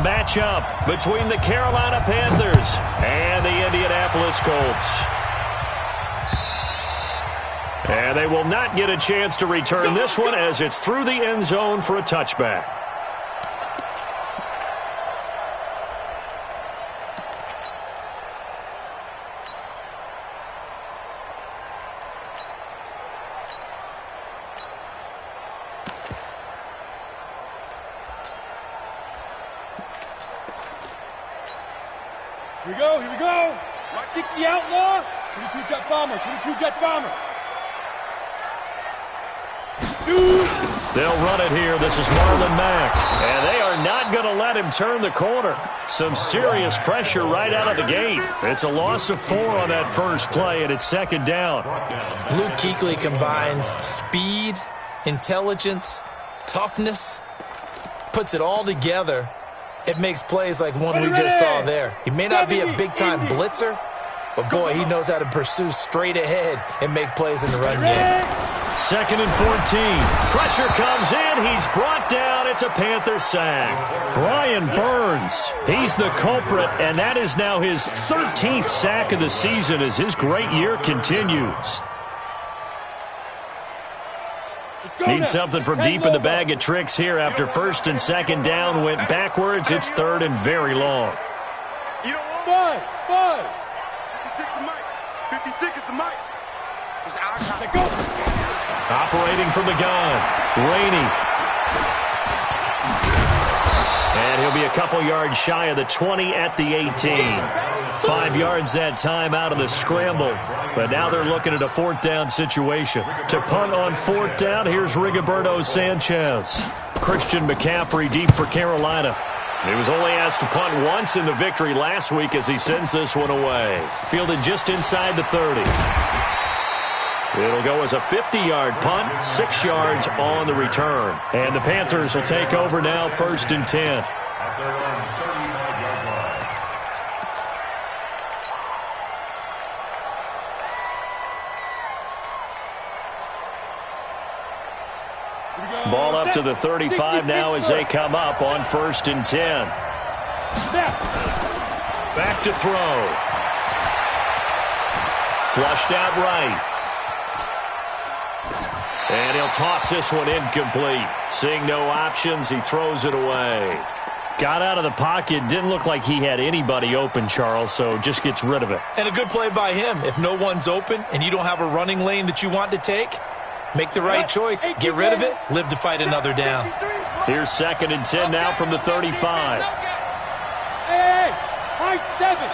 matchup between the Carolina Panthers and the Indianapolis Colts. And they will not get a chance to return this one as it's through the end zone for a touchback. Here we go. 60 outlaw, 22 jet bomber, 22 jet bomber. They'll run it here. This is Marlon Mack. And they are not going to let him turn the corner. Some serious pressure right out of the gate. It's a loss of 4 on that first play, and it's second down. Luke Kuechly combines speed, intelligence, toughness, puts it all together. It makes plays like one we just saw there. He may not be a big-time blitzer, but, boy, he knows how to pursue straight ahead and make plays in the run game. Second and 14. Pressure comes in. He's brought down. It's a Panther sack. Brian Burns, he's the culprit, and that is now his 13th sack of the season as his great year continues. Need something from deep in the bag of tricks here after first and second down went backwards. It's third and very long. Buzz. 56 is Mike. 56 is the Mike. It's our time. Go. Operating from the gun, Rainey. And he'll be a couple yards shy of the 20 at the 18. 5 yards that time out of the scramble. But now they're looking at a fourth down situation. To punt on fourth down, here's Rigoberto Sanchez. Christian McCaffrey deep for Carolina. He was only asked to punt once in the victory last week as he sends this one away. Fielded just inside the 30. It'll go as a 50-yard punt, 6 yards on the return. And the Panthers will take over now, first and 10. Ball up to the 35 now as they come up on first and 10. Back to throw. Flushed out right. And he'll toss this one incomplete. Seeing no options, he throws it away. Got out of the pocket. Didn't look like he had anybody open, Charles, so just gets rid of it. And a good play by him. If no one's open and you don't have a running lane that you want to take, make the right choice. Get rid of it. Live to fight another down. Here's second and 10 now from the 35. Hey, high 7.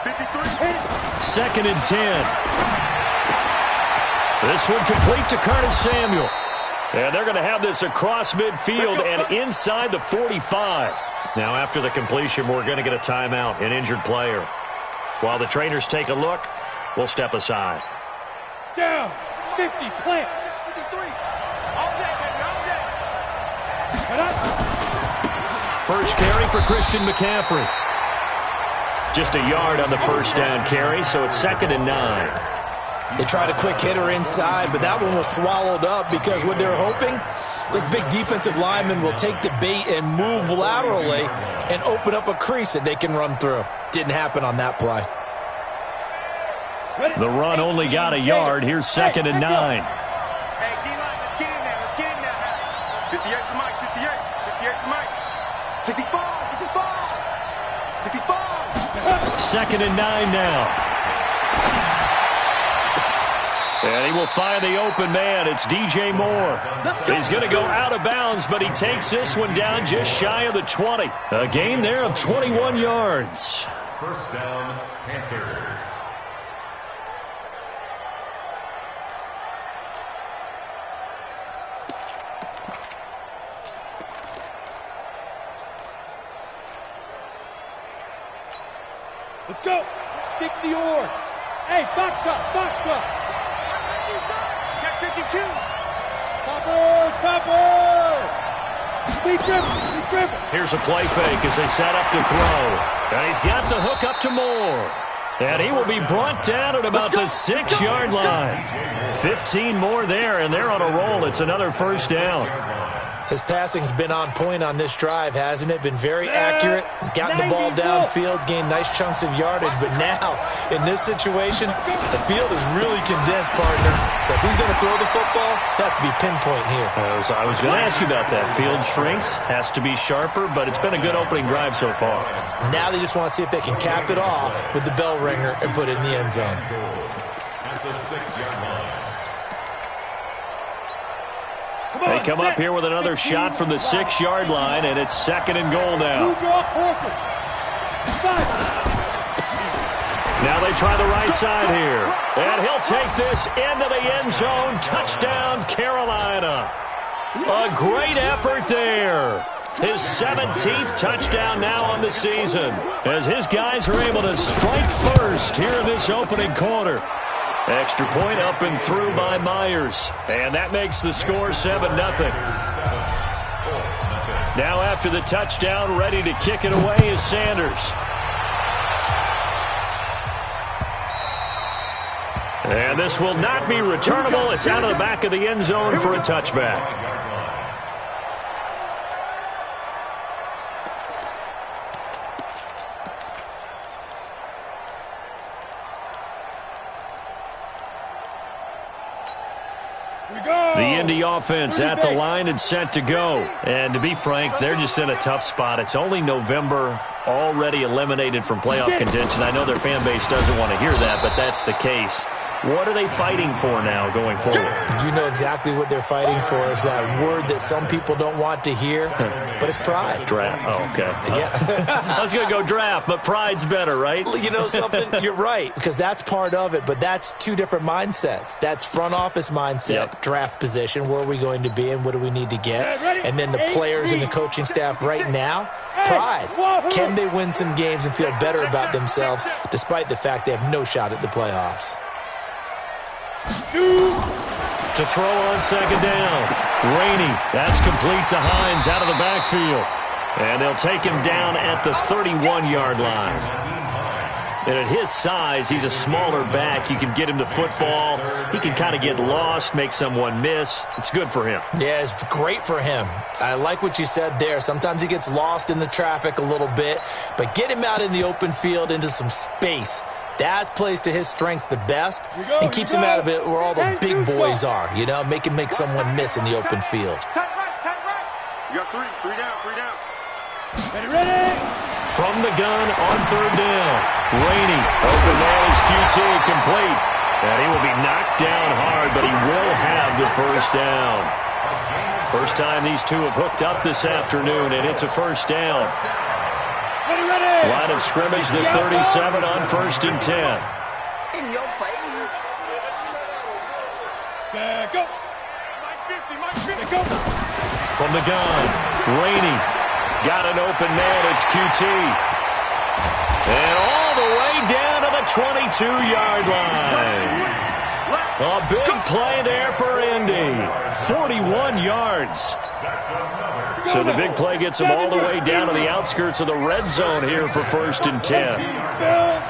53. Second and 10. This one complete to Curtis Samuel. And they're going to have this across midfield and inside the 45. Now after the completion, we're going to get a timeout, an injured player. While the trainers take a look, we'll step aside. Down. 50, plant. 53. All day, baby, all day. Cut up. First carry for Christian McCaffrey. Just a yard on the first down carry, so it's second and 9. They tried a quick hitter inside, but that one was swallowed up because what they're hoping, this big defensive lineman will take the bait and move laterally and open up a crease that they can run through. Didn't happen on that play. The run only got a yard. Here's second and 9. Hey, D-line, let's get in there. Let's get in there now. 58 to Mike, 58. 58 to Mike. 65, 65. 65. Second and 9 now. And he will find the open man. It's DJ Moore. He's going to go out of bounds, but he takes this one down just shy of the 20. A gain there of 21 yards. First down, Panthers. Let's go. 60 or. Hey, box top. Check 52. Topper. Lead dribble. Here's a play fake as they set up to throw. And he's got the hook up to Moore. And he will be brought down at about the 6-yard line. 15 more there, and they're on a roll. It's another first down. His passing's been on point on this drive, hasn't it? Been very accurate, gotten the ball downfield, gained nice chunks of yardage. But now, in this situation, the field is really condensed, partner. So if he's going to throw the football, that have to be pinpoint here. I was going to ask you about that. Field shrinks, has to be sharper, but it's been a good opening drive so far. Now they just want to see if they can cap it off with the bell ringer and put it in the end zone. At the 6-yard line. They come up here with another shot from the 6-yard line, and it's 2nd and goal now. Now they try the right side here. And he'll take this into the end zone. Touchdown, Carolina. A great effort there. His 17th touchdown now on the season, as his guys are able to strike first here in this opening quarter. Extra point up and through by Myers. And that makes the score 7-0. Now after the touchdown, ready to kick it away is Sanders. And this will not be returnable. It's out of the back of the end zone for a touchback. The Indy offense at the line and set to go. And to be frank, they're just in a tough spot. It's only November, already eliminated from playoff contention. I know their fan base doesn't want to hear that, but that's the case. What are they fighting for now going forward? You know exactly what they're fighting for. Is that word that some people don't want to hear, but it's pride. Draft. Oh, okay. Yeah. I was going to go draft, but pride's better, right? You know something? You're right, because that's part of it, but that's two different mindsets. That's front office mindset, draft position, where are we going to be and what do we need to get? And then the players and the coaching staff right now, pride. Can they win some games and feel better about themselves despite the fact they have no shot at the playoffs? To throw on 2nd down. Rainey. That's complete to Hines out of the backfield. And they'll take him down at the 31-yard line. And at his size, he's a smaller back. You can get him the football. He can kind of get lost, make someone miss. It's good for him. Yeah, it's great for him. I like what you said there. Sometimes he gets lost in the traffic a little bit, but get him out in the open field into some space. That plays to his strengths the best and keeps him out of it where all the big boys are, you know, make someone miss in the open field. Tight right. You got three down. Ready. From the gun on 3rd down. Rainey. Open man is QT, complete. And he will be knocked down hard, but he will have the first down. First time these two have hooked up this afternoon, and it's a first down. Ready. Line of scrimmage, the 37 on 1st and 10. In your face. Go. Mike 50. Go. From the gun, Rainey. Got an open man, it's QT. And all the way down to the 22-yard line. A big play there for Indy. 41 yards. So the big play gets them all the way down to the outskirts of the red zone here for 1st and 10. Be good.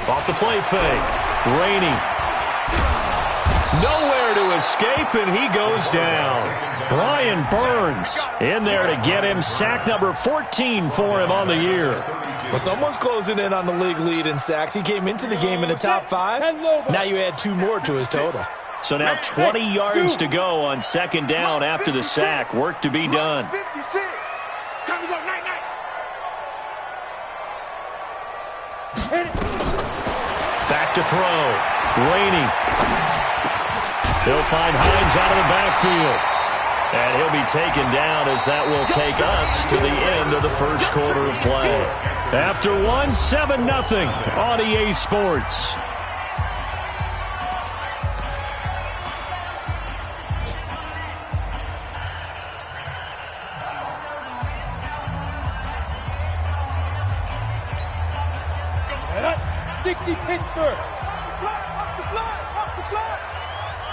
Off the play fake. Rainey. Nowhere to escape, and he goes down. Brian Burns in there to get him. Sack number 14 for him on the year. Well, someone's closing in on the league lead in sacks. He came into the game in the top 5. Now you add 2 more to his total. So now 20 yards to go on 2nd down after the sack. Work to be done. 56. Time to go, night. Back to throw. Rainey. He'll find Hines out of the backfield. And he'll be taken down as that will take us to the end of the first quarter of play. After 7-0 on EA Sports. Pittsburgh. Off the block.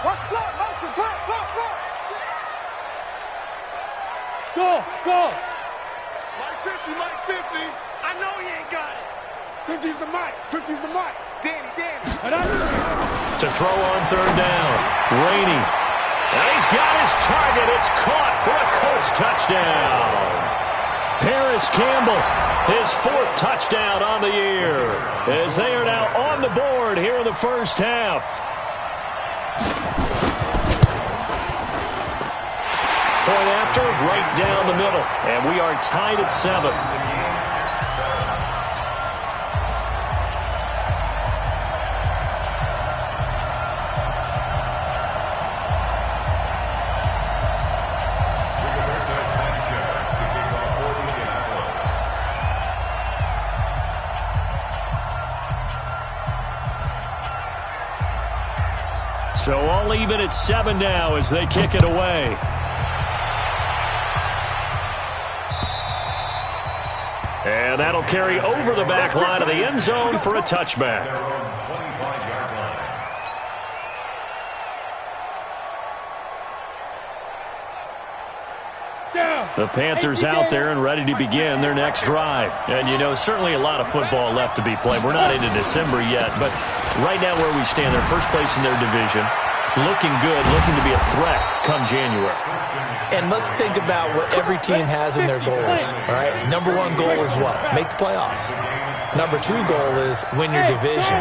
Watch block, motion, block. Go. 50, Mike, 50. I know he ain't got it. 50's the mic. 50's the mic. Danny. To throw on third down. Rainey. And he's got his target. It's caught for a Colts touchdown. Paris Campbell, his 4th touchdown on the year, as they are now on the board here in the first half. Point after, right down the middle, and we are tied at 7. So all even at 7 now as they kick it away. And that'll carry over the back line of the end zone for a touchback. The Panthers out there and ready to begin their next drive. And, you know, certainly a lot of football left to be played. We're not into December yet, but right now where we stand, they're first place in their division. Looking good, looking to be a threat come January. And let's think about what every team has in their goals, all right? Number 1 goal is what? Make the playoffs. Number 2 goal is win your division.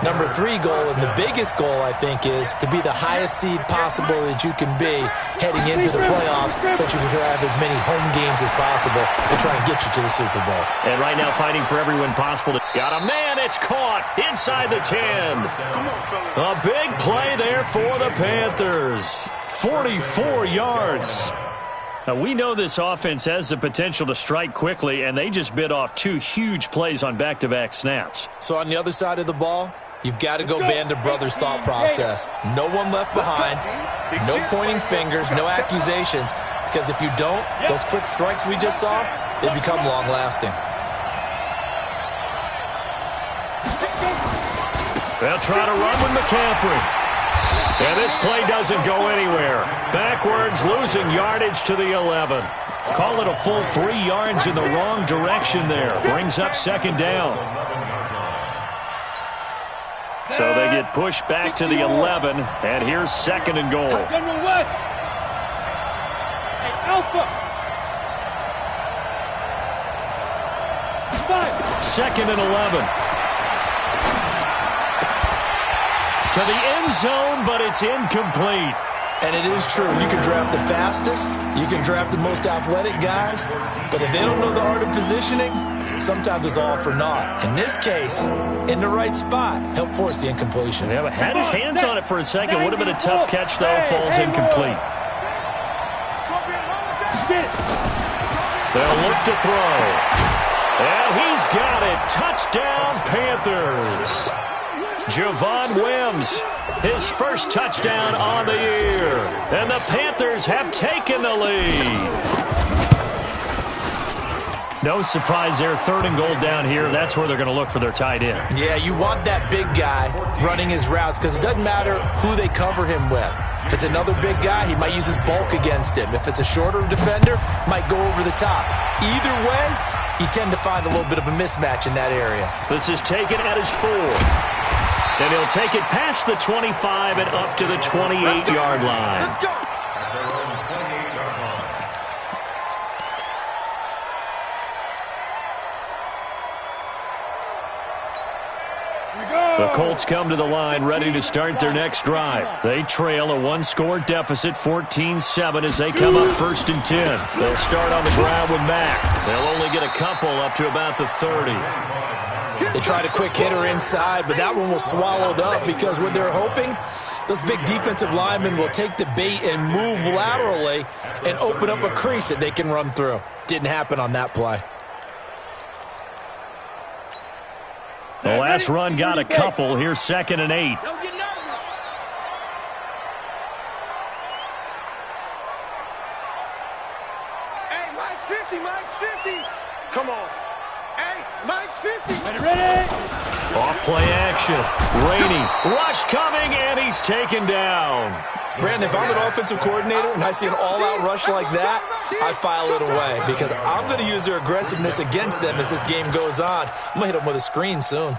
Number 3 goal, and the biggest goal, I think, is to be the highest seed possible that you can be heading into the playoffs so that you can have as many home games as possible to try and get you to the Super Bowl. And right now fighting for every win possible. Got a man, it's caught inside the 10. A big play there for the Panthers. 44 yards. Now, we know this offense has the potential to strike quickly, and they just bit off 2 huge plays on back-to-back snaps. So on the other side of the ball, you've got to go Band of Brothers thought process. No one left behind, no pointing fingers, no accusations, because if you don't, those quick strikes we just saw, they become long-lasting. They'll try to run with McCaffrey. And this play doesn't go anywhere. Backwards, losing yardage to the 11. Call it a full 3 yards in the wrong direction there. Brings up 2nd down. So they get pushed back to the 11, and here's 2nd and goal. General West. Hey, Alpha. 2nd and 11. To the end zone, but it's incomplete. And it is true. You can draft the fastest. You can draft the most athletic guys. But if they don't know the art of positioning, sometimes it's all for naught. In this case, in the right spot, help force the incompletion. Yeah, but had his hands on it for a second. Would have been a tough catch, though. Falls incomplete. They'll look to throw. And he's got it. Touchdown, Panthers. Javon Wims, his first touchdown on the year. And the Panthers have taken the lead. No surprise there. 3rd and goal down here. That's where they're going to look for their tight end. Yeah, you want that big guy running his routes because it doesn't matter who they cover him with. If it's another big guy, he might use his bulk against him. If it's a shorter defender, might go over the top. Either way, you tend to find a little bit of a mismatch in that area. This is taken at his 4. And he'll take it past the 25 and up to the 28-yard line. Let's go. The Colts come to the line ready to start their next drive. They trail a 1-score deficit, 14-7, as they come up 1st and 10. They'll start on the ground with Mack. They'll only get a couple up to about the 30. They tried a quick hitter inside, but that one was swallowed up because what they're hoping, those big defensive linemen will take the bait and move laterally and open up a crease that they can run through. Didn't happen on that play. The last run got a couple. Here's 2nd and 8. Don't get nervous. Hey, Mike's 50, Mike's 50. Come on. Hey, Mike's 50. Ready? Off play action. Rainey. Rush coming, and he's taken down. Brandon, if I'm an offensive coordinator and I see an all-out rush like that, I file it away because I'm going to use their aggressiveness against them as this game goes on. I'm going to hit them with a screen soon.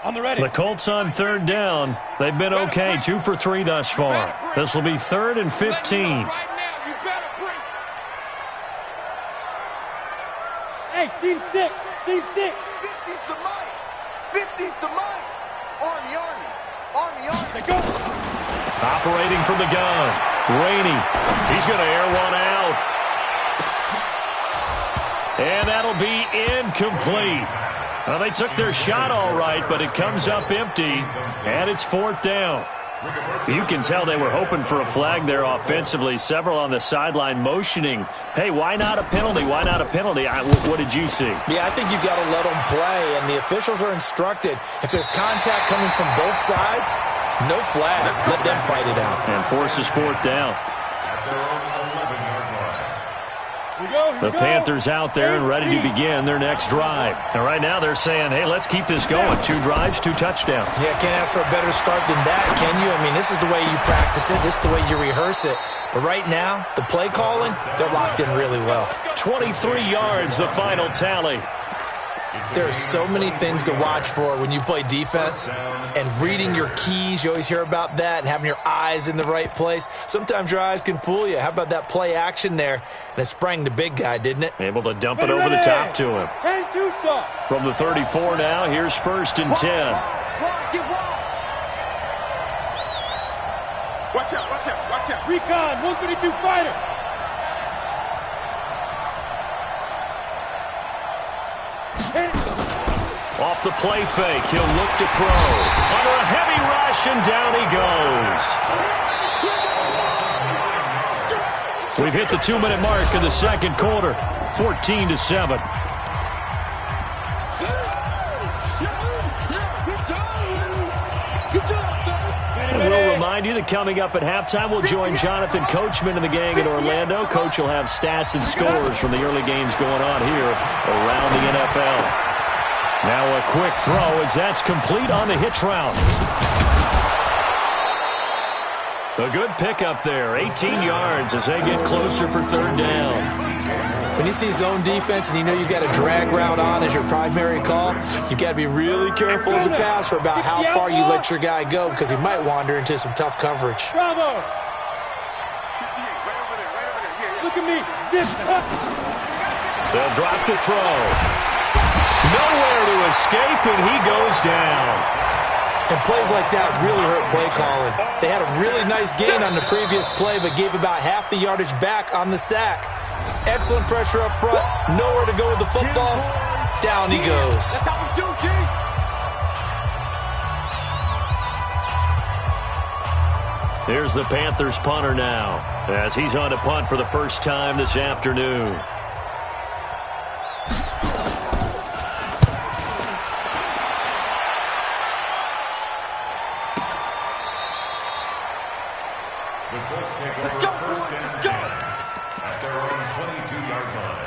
On the ready. The Colts on third down. They've been okay, 2 for 3 thus far. This will be 3rd and 15. Hey, seam 6. Seam 6. 50's the mic. 50's the mic. Army, Army. Army, Army. Let go. Operating from the gun. Rainey. He's going to air one out. And that'll be incomplete. Well, they took their shot all right, but it comes up empty, and it's 4th down. You can tell they were hoping for a flag there offensively. Several on the sideline motioning, hey, why not a penalty? Why not a penalty? What did you see? Yeah, I think you've got to let them play, and the officials are instructed. If there's contact coming from both sides, no flag. Let them fight it out. And forces 4th down. The Panthers out there and ready to begin their next drive. And right now they're saying, hey, let's keep this going. 2 drives, 2 touchdowns. Yeah, can't ask for a better start than that, can you? I mean, this is the way you practice it. This is the way you rehearse it. But right now, the play calling, they're locked in really well. 23 yards, the final tally. There are so many things to watch for when you play defense. And reading your keys, you always hear about that, and having your eyes in the right place. Sometimes your eyes can fool you. How about that play action there? And it sprang the big guy, didn't it? Able to dump it over the top to him. 10-2 stop. From the 34 now, here's 1st and 10. Watch out, watch out, watch out. Recon, 132 fighter. Off the play fake, he'll look to throw. Under a heavy rush, and down he goes. We've hit the 2-minute mark in the second quarter, 14-7. And we'll remind you that coming up at halftime, we'll join Jonathan Coachman and the gang in Orlando. Coach will have stats and scores from the early games going on here around the NFL. Now a quick throw as that's complete on the hitch route. A good pickup there, 18 yards as they get closer for 3rd down. When you see zone defense and you know you've got a drag route on as your primary call, you've got to be really careful as a passer about how far you let your guy go because he might wander into some tough coverage. Bravo. Look at me. Zip. They'll drop to throw. Nowhere to escape, and he goes down. And plays like that really hurt play calling. They had a really nice gain on the previous play, but gave about half the yardage back on the sack. Excellent pressure up front. Nowhere to go with the football. Down he goes. That's how we do, G. Here's the Panthers punter now, as he's on to punt for the first time this afternoon. Let's go, boys. Let's go. At their own 22-yard line.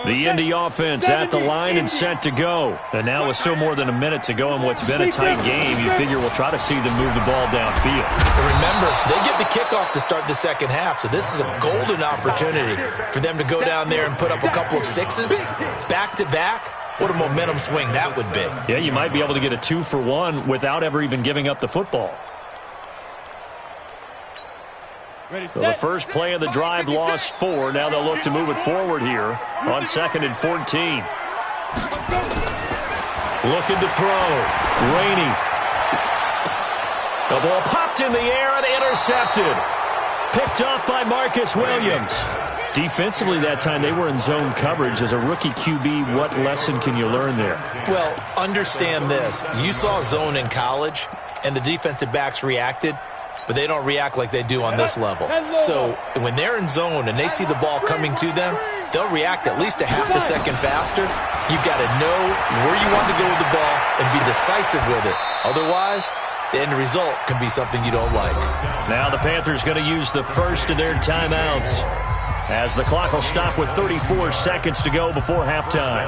The Indy offense at the line and set to go. And now with still more than a minute to go in what's been a tight game, you figure we'll try to see them move the ball downfield. And remember, they get the kickoff to start the second half, so this is a golden opportunity for them to go down there and put up a couple of sixes back-to-back. What a momentum swing that would be. Yeah, you might be able to get a 2-for-1 without ever even giving up the football. So the first play of the drive lost 4. Now they'll look to move it forward here on 2nd and 14. Looking to throw. Rainey. The ball popped in the air and intercepted. Picked off by Marcus Williams. Defensively that time, they were in zone coverage. As a rookie QB, what lesson can you learn there? Well, understand this. You saw zone in college, and the defensive backs reacted, but they don't react like they do on this level. So when they're in zone and they see the ball coming to them, they'll react at least a half a second faster. You've got to know where you want to go with the ball and be decisive with it. Otherwise, the end result can be something you don't like. Now the Panthers going to use the first of their timeouts as the clock will stop with 34 seconds to go before halftime.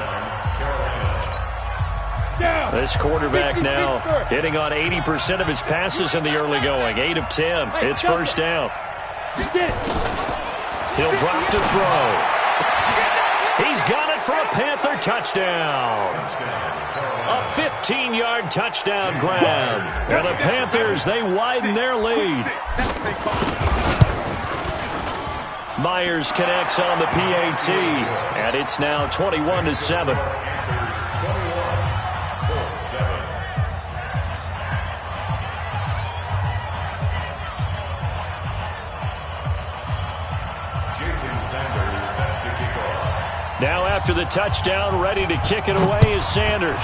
This quarterback now hitting on 80% of his passes in the early going. 8 of 10. It's first down. He'll drop to throw. He's got it for a Panther touchdown. A 15-yard touchdown grab. And the Panthers, they widen their lead. Myers connects on the PAT, and it's now 21-7. Now after the touchdown, ready to kick it away is Sanders.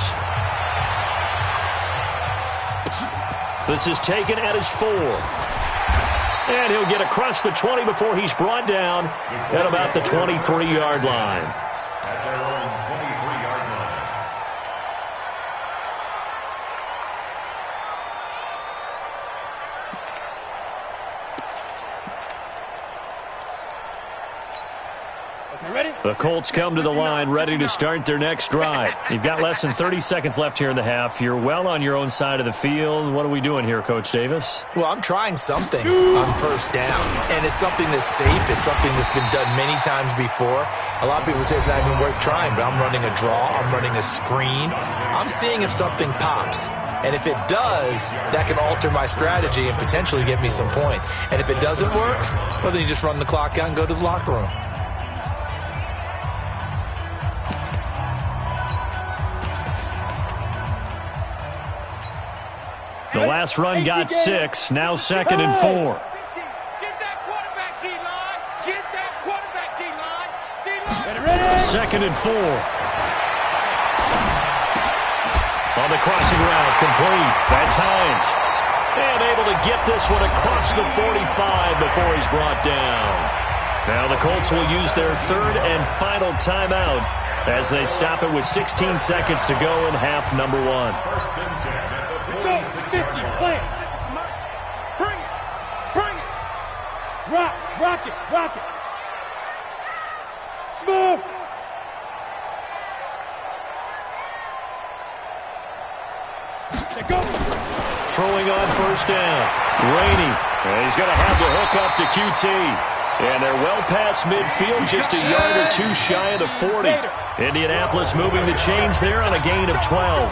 This is taken at his 4. And he'll get across the 20 before he's brought down at about the 23-yard line. At their own 23-yard line. Ready? The Colts come to the line ready to start their next drive. You've got less than 30 seconds left here in the half. You're well on your own side of the field. What are we doing here, Coach Davis? Well, I'm trying something on first down, and it's something that's safe. It's something that's been done many times before. A lot of people say it's not even worth trying, but I'm running a draw. I'm running a screen. I'm seeing if something pops. And if it does, that can alter my strategy and potentially get me some points. And if it doesn't work, well, then you just run the clock out and go to the locker room. The last run got 6, now 2nd and 4. Get that quarterback, D-line. Get that quarterback, D-line. D-line. 2nd and 4. On the crossing route, complete. That's Hines. And able to get this one across the 45 before he's brought down. Now the Colts will use their third and final timeout as they stop it with 16 seconds to go in half number 1. First and 10. Let's go. 50. Play it. Bring it. Bring it. Rock it. Rock it. Smooth. Let go. Throwing on first down. Rainey. And he's going to have the hook up to QT. And they're well past midfield, just a yard or 2 shy of the 40. Indianapolis moving the chains there on a gain of 12.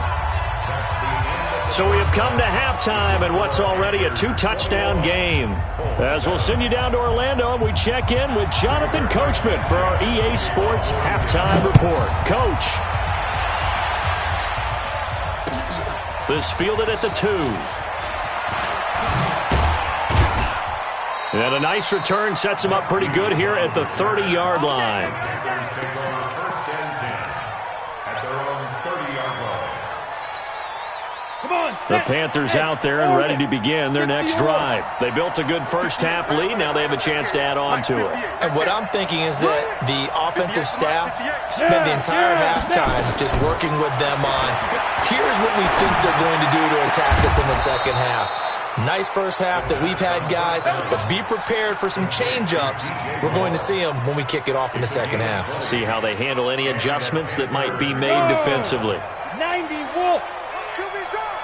So we have come to halftime in what's already a 2-touchdown game. As we'll send you down to Orlando, and we check in with Jonathan Coachman for our EA Sports Halftime Report. Coach. This fielded at the 2. And a nice return sets him up pretty good here at the 30-yard line. Panthers take over first and 10 at their own 30-yard line. Come on. The Panthers out there and ready to begin their next drive. They built a good first-half lead. Now they have a chance to add on to it. And what I'm thinking is that the offensive staff spent the entire halftime just working with them on, here's what we think they're going to do to attack us in the second half. Nice first half that we've had, guys, but be prepared for some change-ups. We're going to see them when we kick it off in the second half. See how they handle any adjustments that might be made defensively. 90 Wolf. QB drop.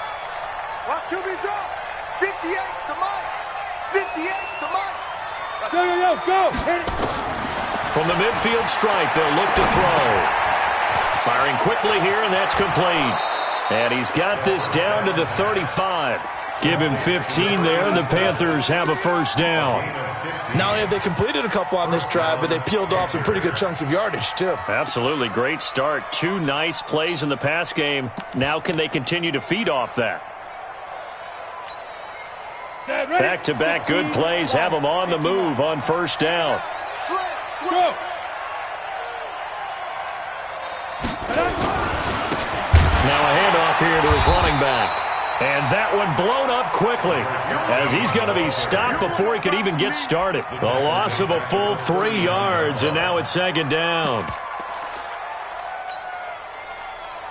Watch QB drop. 58 to Mike. 58 to Mike. Yo, go. Hit it. From the midfield stripe, they'll look to throw. Firing quickly here, and that's complete. And he's got this down to the 35. Give him 15 there, and the Panthers have a first down. Not only have they completed a couple on this drive, but they peeled off some pretty good chunks of yardage, too. Absolutely great start. 2 nice plays in the pass game. Now can they continue to feed off that? Back-to-back good plays have them on the move on first down. Go. Now a handoff here to his running back. And that one blown up quickly as he's going to be stopped before he could even get started. A loss of a full 3 yards, and now it's second down.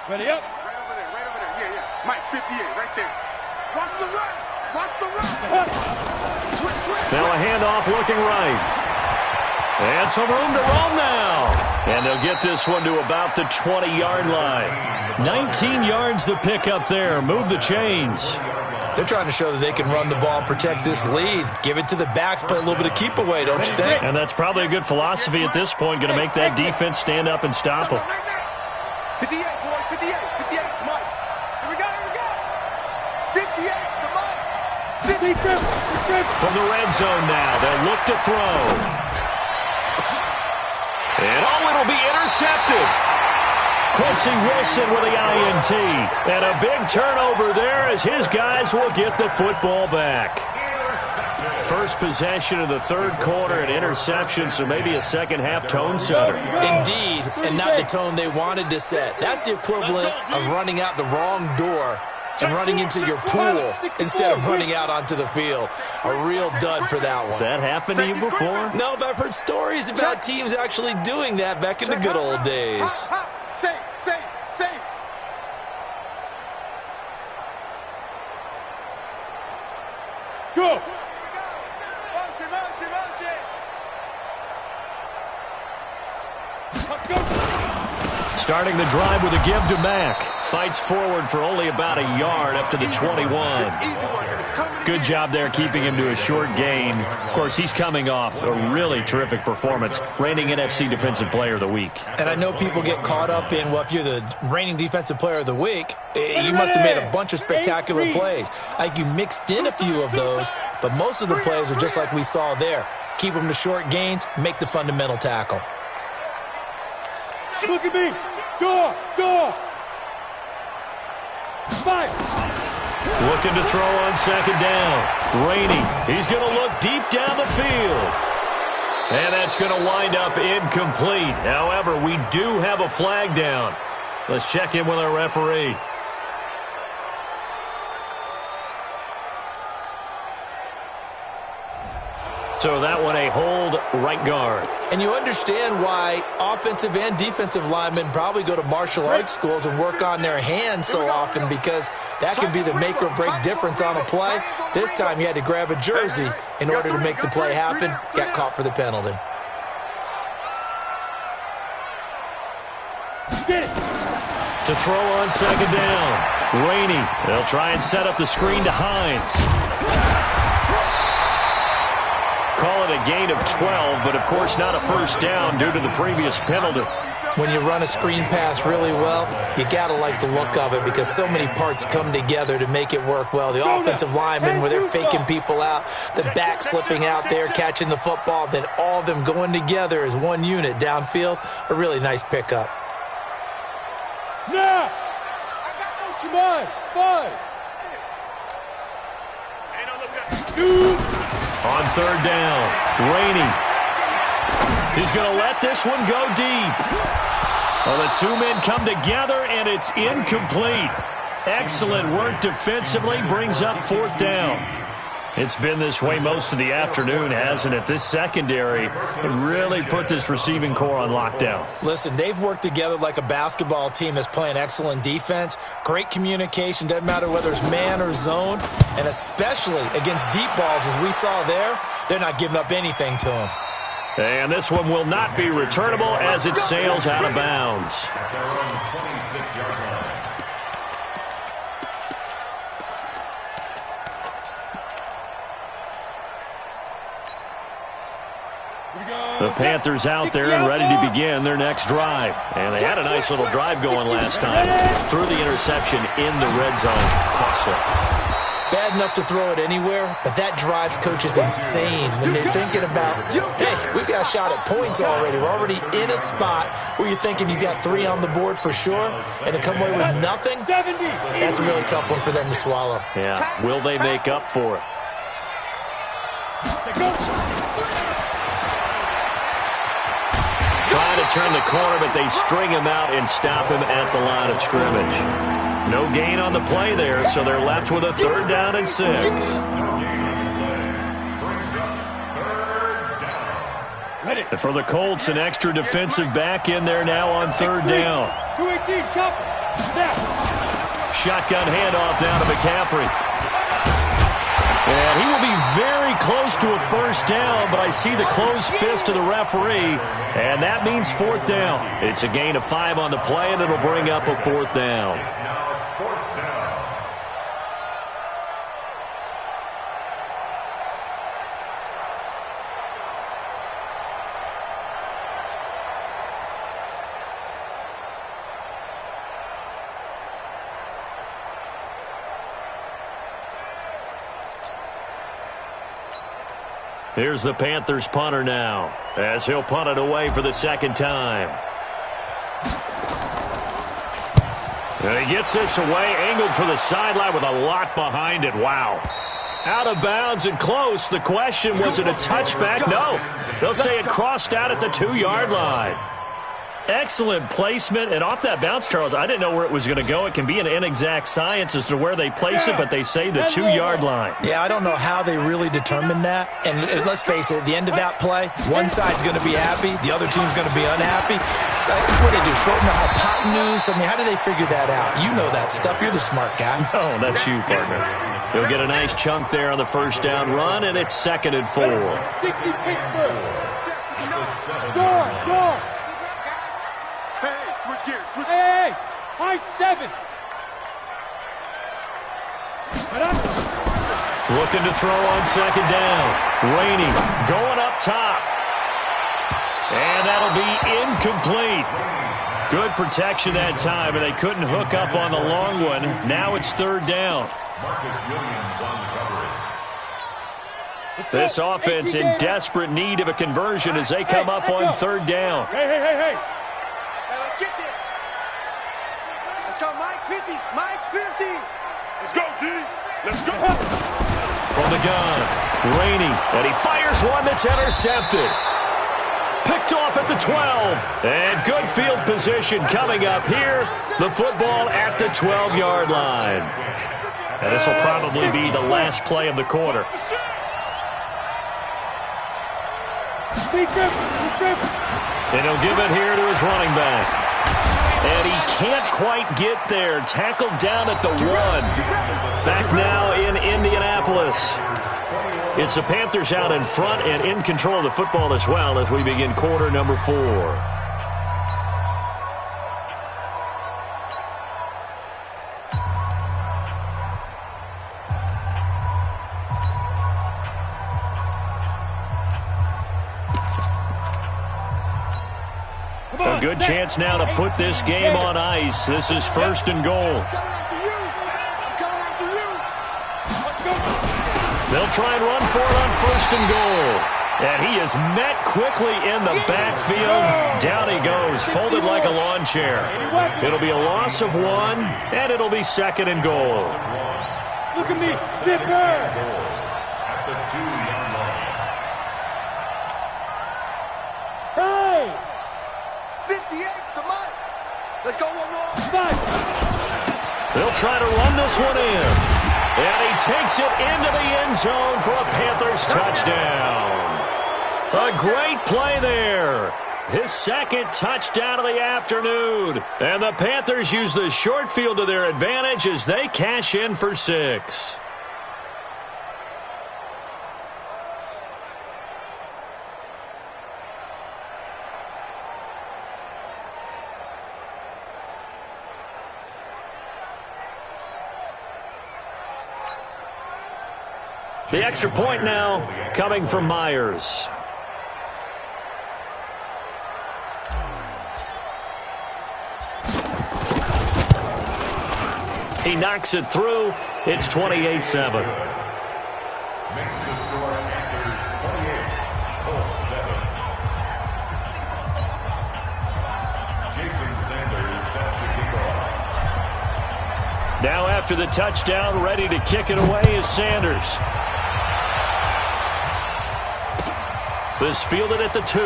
Ready up. Right over there. Yeah. Mike, 58, right there. Watch the run. Watch the run. Now a handoff looking right. And some room to roam now. And they'll get this one to about the 20-yard line. 19 yards to pick up there. Move the chains. They're trying to show that they can run the ball and protect this lead. Give it to the backs, play a little bit of keep away, don't you think? And that's probably a good philosophy at this point. Going to make that defense stand up and stop them. 58, boy, 58. 58's Mike. Here we go. 58's the Mike. From the red zone now, they'll look to throw. And it'll be intercepted. Quincy Wilson with the INT. And a big turnover there as his guys will get the football back. First possession of the third quarter, an interception, so maybe a second-half tone setter. Indeed, and not the tone they wanted to set. That's the equivalent of running out the wrong door and running into your pool instead of running out onto the field. A real dud for that one. Has that happened to you before? No, but I've heard stories about teams actually doing that back in the good old days. Safe. Go. Motion. Starting the drive with a give to Mack. Fights forward for only about a yard up to the 21. Good job there keeping him to a short gain. Of course, he's coming off a really terrific performance. Reigning NFC Defensive Player of the Week. And I know people get caught up in, well, if you're the reigning Defensive Player of the Week, you must have made a bunch of spectacular plays. I think you mixed in a few of those, but most of the plays are just like we saw there. Keep them to short gains, make the fundamental tackle. Look at me. Door. 5. Looking to throw on second down. Rainey, he's going to look deep down the field. And that's going to wind up incomplete. However, we do have a flag down. Let's check in with our referee. So that one a hold right guard. And you understand why offensive and defensive linemen probably go to martial arts schools and work on their hands so often, because that can be the make or break difference on a play. This time he had to grab a jersey in order to make the play happen. Got caught for the penalty. To throw on second down. Rainey, they'll try and set up the screen to Hines. Call it a gain of 12, but of course not a first down due to the previous penalty. When you run a screen pass really well, you got to like the look of it, because so many parts come together to make it work well. The offensive linemen, where they're faking people out, the back slipping out there, catching the football, then all of them going together as one unit downfield. A really nice pickup. Now. Five. On third down, Rainey. He's going to let this one go deep. Well, the two men come together, and it's incomplete. Excellent work defensively, brings up fourth down. It's been this way most of the afternoon, hasn't it? This secondary really put this receiving core on lockdown. Listen, they've worked together like a basketball team that's playing excellent defense. Great communication, doesn't matter whether it's man or zone. And especially against deep balls, as we saw there, they're not giving up anything to them. And this one will not be returnable as it sails out of bounds. The Panthers out there and ready to begin their next drive. And they had a nice little drive going last time. Threw the interception in the red zone. Costly. Bad enough to throw it anywhere, but that drives coaches insane when they're thinking about, hey, we've got a shot at points already. We're already in a spot where you're thinking you got 3 on the board for sure, and to come away with nothing, that's a really tough one for them to swallow. Yeah, will they make up for it? Trying to turn the corner, but they string him out and stop him at the line of scrimmage. No gain on the play there, so they're left with a 3rd down and 6. And for the Colts, an extra defensive back in there now on 3rd down. 218, chopper. Shotgun handoff now to McCaffrey. And he will be very close to a 1st down, but I see the closed fist of the referee, and that means 4th down. It's a gain of 5 on the play, and it'll bring up a 4th down. Here's the Panthers punter now, as he'll punt it away for the 2nd time. And he gets this away, angled for the sideline with a lot behind it. Wow. Out of bounds and close. The question, was it a touchback? No. They'll say it crossed out at the 2-yard line. Excellent placement, and off that bounce, Charles, I didn't know where it was going to go. It can be an inexact science as to where they place it, but they say the 2-yard line. Yeah, I don't know how they really determined that. And let's face it, at the end of that play, one side's going to be happy, the other team's going to be unhappy. So what do they do, shorten the hypotenuse? I mean, how do they figure that out? You know that stuff. You're the smart guy. Oh, that's you, partner. He'll get a nice chunk there on the 1st down run, and it's 2nd and 4. 60 Pittsburgh. Door. Switch gears. Hey, high 7. Looking to throw on 2nd down. Rainey going up top. And that'll be incomplete. Good protection that time, and they couldn't hook up on the long one. Now it's 3rd down. This offense in desperate need of a conversion as they come up on 3rd down. Hey. Let's get there. Let's go, Mike 50. Mike 50. Let's go, D. Let's go. From the gun, Rainey, and he fires one that's intercepted. Picked off at the 12. And good field position coming up here. The football at the 12-yard line. And this will probably be the last play of the quarter. And he'll give it here to his running back. And he can't quite get there. Tackled down at the 1. Back now in Indianapolis. It's the Panthers out in front and in control of the football as well as we begin quarter number 4. A good chance now to put this game on ice. This is 1st and goal. They'll try and run for it on 1st and goal. And he is met quickly in the backfield. Down he goes, folded like a lawn chair. It'll be a loss of 1, and it'll be 2nd and goal. Look at me, zipper. At the 2-yard line. Hey! 58, come on. Let's go one more. They'll try to run this one in. And he takes it into the end zone for a Panthers touchdown. A great play there. His 2nd touchdown of the afternoon. And the Panthers use the short field to their advantage as they cash in for 6. The extra point now coming from Myers. He knocks it through. It's 28-7. Makes the score Panthers 28, Colts 7. Jason Sanders set to kick off. Now after the touchdown, ready to kick it away is Sanders. This fielded at the 2.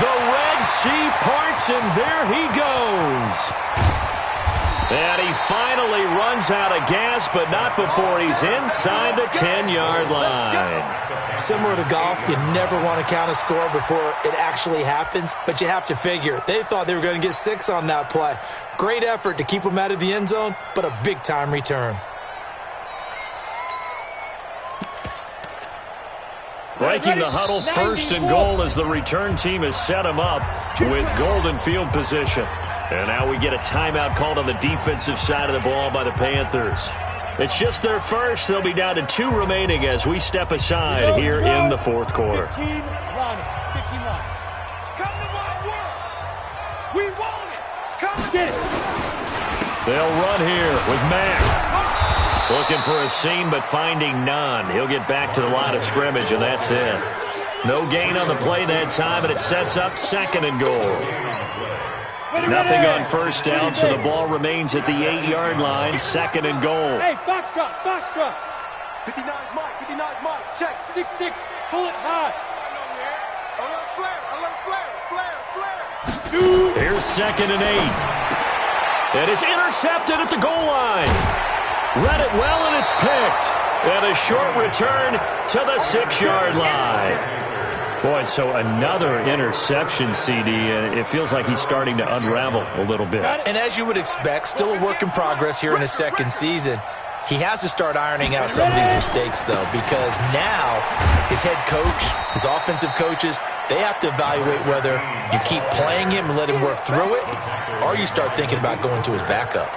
The Red Sea parts, and there he goes. And he finally runs out of gas, but not before he's inside the 10-yard line. Similar to golf, you never want to count a score before it actually happens, but you have to figure. They thought they were going to get 6 on that play. Great effort to keep them out of the end zone, but a big-time return. Breaking the huddle, 1st and goal as the return team has set him up with golden field position. And now we get a timeout called on the defensive side of the ball by the Panthers. It's just their first. They'll be down to 2 remaining as we step aside here in the 4th quarter. 15 line. Come to my world. We want it. Come and get it. They'll run here with Mack. Looking for a seam, but finding none. He'll get back to the line of scrimmage, and that's it. No gain on the play that time, and it sets up 2nd and goal. Nothing on 1st down, so the ball remains at the 8-yard line, 2nd and goal. Hey, box truck. 59's Mike, 59's Mike, check. 6-6, pull it high. Flare. Here's 2nd and 8. And it's intercepted at the goal line. Read it well, and it's picked. And a short return to the 6-yard line. Boy, so another interception, CD. It feels like he's starting to unravel a little bit. And as you would expect, still a work in progress here in his 2nd season. He has to start ironing out some of these mistakes, though, because now his head coach, his offensive coaches, they have to evaluate whether you keep playing him and let him work through it, or you start thinking about going to his backup.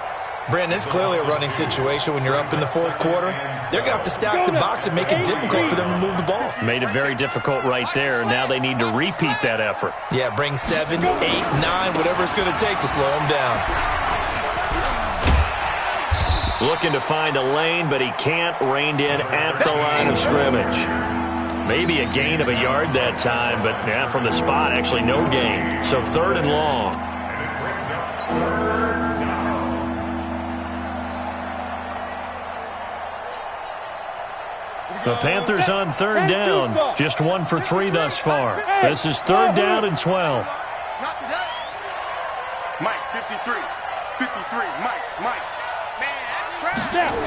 Brandon, it's clearly a running situation when you're up in the 4th quarter. They're going to have to stack the box and make it difficult for them to move the ball. Made it very difficult right there. Now they need to repeat that effort. Yeah, bring 7, 8, 9, whatever it's going to take to slow them down. Looking to find a lane, but he can't. Reined in at the line of scrimmage. Maybe a gain of a yard that time, but yeah, from the spot, actually no gain. So 3rd and long. The Panthers on 3rd down. Just 1 for 3 thus far. This is 3rd down and 12. Not today. Mike, 53. 53, Mike. Man, that's trash.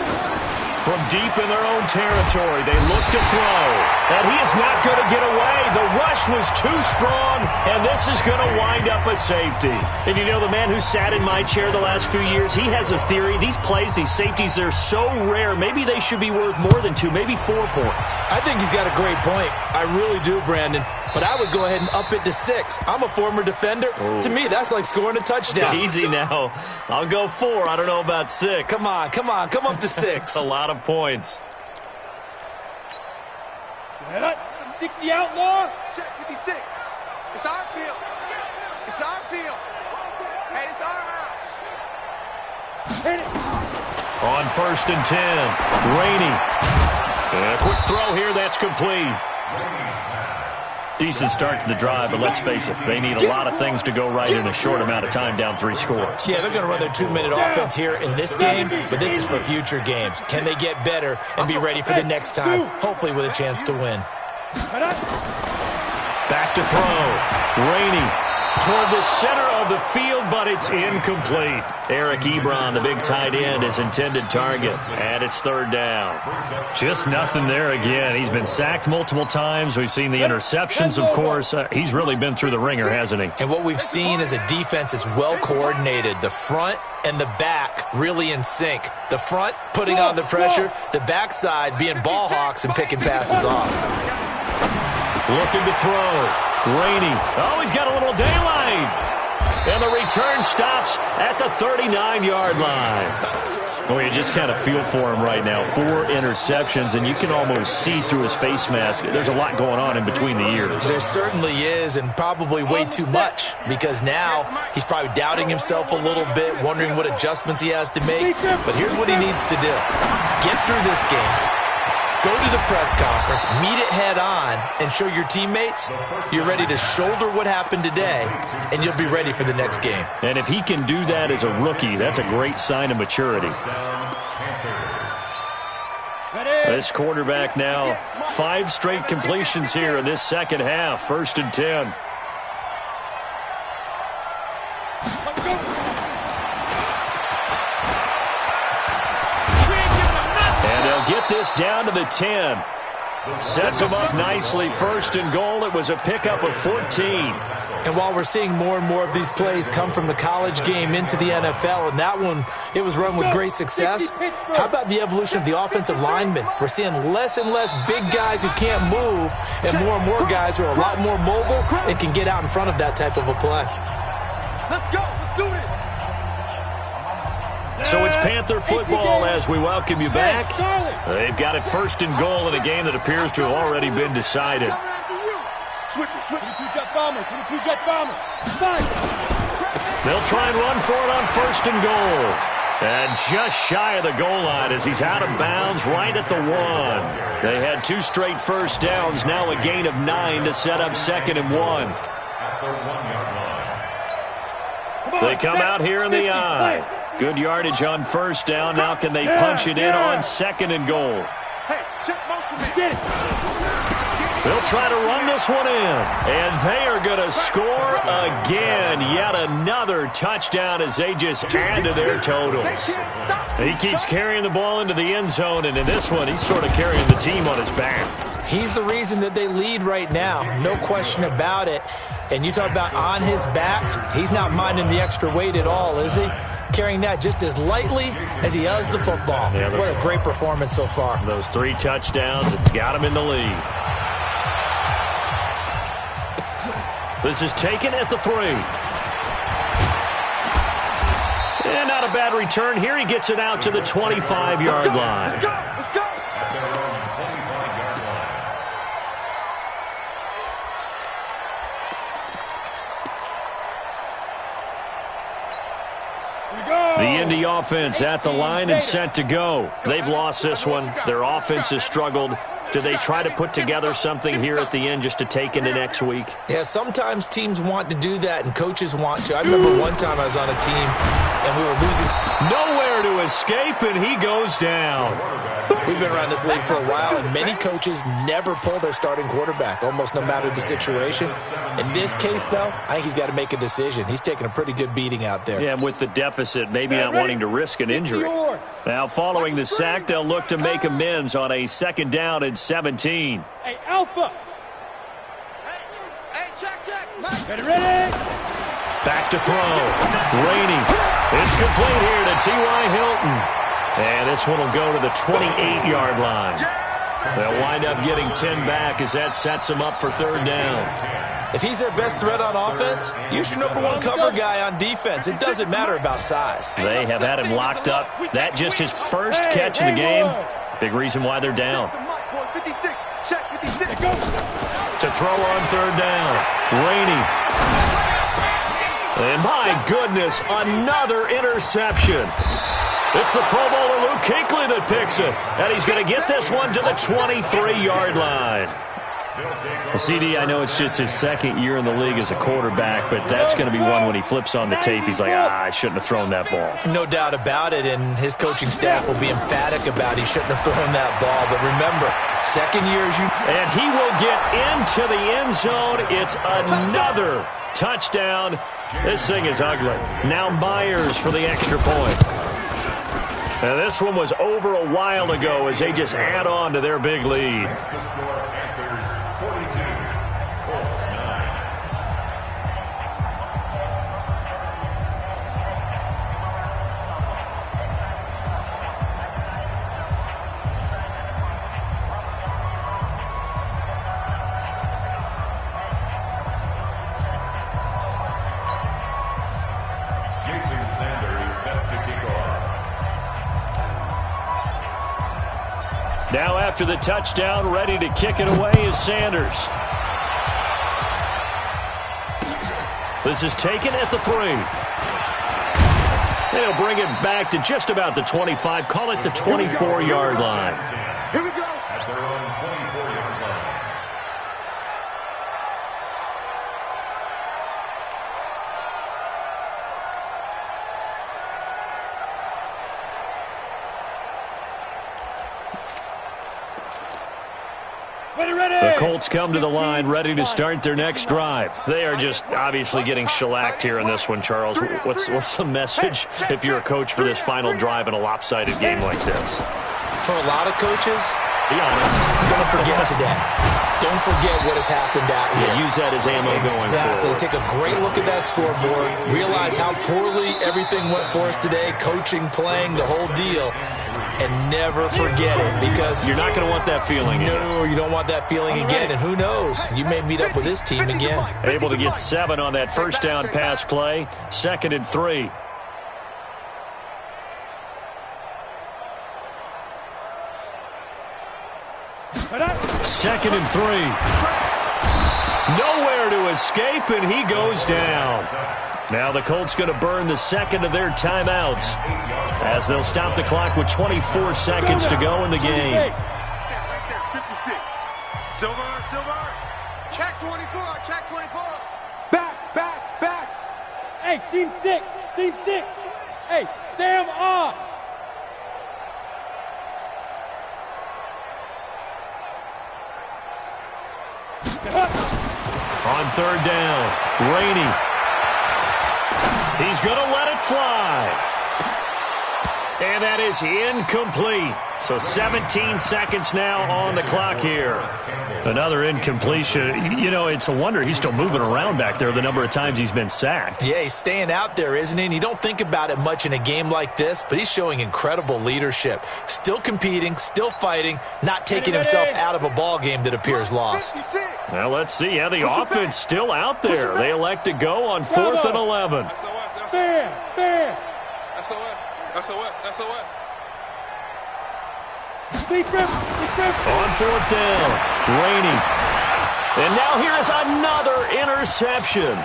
From deep in their own territory, they look to throw. And he is not going to get away. The rush was too strong, and this is going to wind up a safety. And you know, the man who sat in my chair the last few years, he has a theory. These plays, these safeties, they're so rare. Maybe they should be worth more than 2, maybe 4 points. I think he's got a great point. I really do, Brandon. But I would go ahead and up it to 6. I'm a former defender. Ooh. To me, that's like scoring a touchdown. Easy now. I'll go 4. I don't know about 6. Come on. Come up to 6. A lot of points. 60 outlaw. Check, 56. It's our field. It's our field. Hey, it's our house. Hit it. On 1st and 10, Rainey. And a quick throw here, that's complete. Decent start to the drive, but let's face it, they need a lot of things to go right in a short amount of time, down 3 scores. Yeah, they're going to run their 2-minute offense here in this game, but this is for future games. Can they get better and be ready for the next time, hopefully with a chance to win? Back to throw. Rainey toward the center of the field, but it's incomplete. Eric Ebron, the big tight end, his intended target, and it's 3rd down. Just nothing there again. He's been sacked multiple times. We've seen the interceptions, of course. He's really been through the ringer, hasn't he? And what we've seen is a defense that's well coordinated. The front and the back really in sync. The front putting on the pressure, the backside being ball hawks and picking passes off. Looking to throw. Rainey. Oh, he's got a little daylight. And the return stops at the 39-yard line. Well, you just kind of feel for him right now. 4 interceptions, and you can almost see through his face mask. There's a lot going on in between the ears. There certainly is, and probably way too much, because now he's probably doubting himself a little bit, wondering what adjustments he has to make. But here's what he needs to do. Get through this game. Go to the press conference, meet it head on, and show your teammates you're ready to shoulder what happened today, and you'll be ready for the next game. And if he can do that as a rookie, that's a great sign of maturity. This quarterback now, 5 straight completions here in this second half, 1st and 10. down to the 10. Sets him up nicely. First and goal. It was a pickup of 14. And while we're seeing more and more of these plays come from the college game into the NFL, and that one, it was run with great success, how about the evolution of the offensive linemen? We're seeing less and less big guys who can't move and more guys who are a lot more mobile and can get out in front of that type of a play. Let's go. Let's do this. So it's Panther football as we welcome you back. They've got it first and goal in a game that appears to have already been decided. Switch it. 22-jet bomber. 22-jet bomber. They'll try and run for it on first and goal. And just shy of the goal line as he's out of bounds right at the 1. They had 2 straight first downs, now a gain of 9 to set up second and 1. At the 1-yard line. They come out here in the I. Good yardage on first down. Now can they punch it in on second and goal? Hey, check motion. Get it. They'll try to run this one in. And they are going to score again. Yet another touchdown as they just add to their totals. He keeps carrying the ball into the end zone, and in this one, he's sort of carrying the team on his back. He's the reason that they lead right now. No question about it. And you talk about on his back, he's not minding the extra weight at all, is he? Carrying that just as lightly as he does the football. Yeah, what a great performance so far. Those 3 touchdowns, it's got him in the lead. This is taken at the 3. And not a bad return. Here he gets it out to the 25-yard line. Let's go. At their own 25-yard line. The Indy offense at the line and set to go. They've lost this one. Their offense has struggled. Do they try to put together something here at the end just to take into next week? Yeah, sometimes teams want to do that and coaches want to. I remember one time I was on a team and we were losing. Nowhere to escape, and he goes down. We've been around this league for a while, and many coaches never pull their starting quarterback, almost no matter the situation. In this case, though, I think he's got to make a decision. He's taking a pretty good beating out there. Yeah, with the deficit, maybe not wanting to risk an injury. Now, following the sack, they'll look to make amends on a second down and 17. Hey, Alpha. Hey, check. Ready? Back to throw. Rainey. It's complete here to T.Y. Hilton. And this one will go to the 28-yard line. They'll wind up getting 10 back as that sets them up for third down. If he's their best threat on offense, use your number 1 cover guy on defense. It doesn't matter about size. They have had him locked up. That just his first catch of the game. Big reason why they're down. To throw on third down. Rainey. And my goodness, another interception. It's the Pro Bowler Luke Kuechly that picks it. And he's going to get this one to the 23-yard line. Well, CD, I know it's just his second year in the league as a quarterback, but that's going to be one when he flips on the tape. He's like, I shouldn't have thrown that ball. No doubt about it, and his coaching staff will be emphatic about he shouldn't have thrown that ball. But remember, second year as you... And he will get into the end zone. It's another touchdown. This thing is ugly. Now Myers for the extra point. Now this one was over a while ago as they just add on to their big lead. Now after the touchdown, ready to kick it away is Sanders. This is taken at the 3. They'll bring it back to just about the 25. Call it the 24-yard line. Here we go. At their own 24-yard line. The Colts come to the line, ready to start their next drive. They are just obviously getting shellacked here in this one, Charles. What's the message if you're a coach for this final drive in a lopsided game like this? For a lot of coaches, Be honest. Don't forget today. Don't forget what has happened out here. Yeah, use that as ammo going Exactly. forward. Take a great look at that scoreboard. Realize how poorly everything went for us today. Coaching, playing, the whole deal. And never forget it, because you're not going to want that feeling again. No, you don't want that feeling again. And who knows? You may meet up with this team again. Able to get 7 on that first down pass play. 2nd and 3. Second and 3. Nowhere to escape, and he goes down. Now the Colts going to burn the second of their timeouts as they'll stop the clock with 24 seconds to go in the game. Right there, 56. Silver. Check 24, check 24. Back. Hey, seam 6. Hey, Sam on. On 3rd down, Rainey. He's going to let it fly. And that is incomplete. So 17 seconds now on the clock here. Another incompletion. You know, it's a wonder he's still moving around back there the number of times he's been sacked. Yeah, he's staying out there, isn't he? And you don't think about it much in a game like this, but he's showing incredible leadership. Still competing, still fighting, not taking himself out of a ball game that appears lost. Well, let's see. Yeah, the offense still out there. They elect to go on 4th and 11. Fair. SOS. On 4th down, Rainey. And now here is another interception.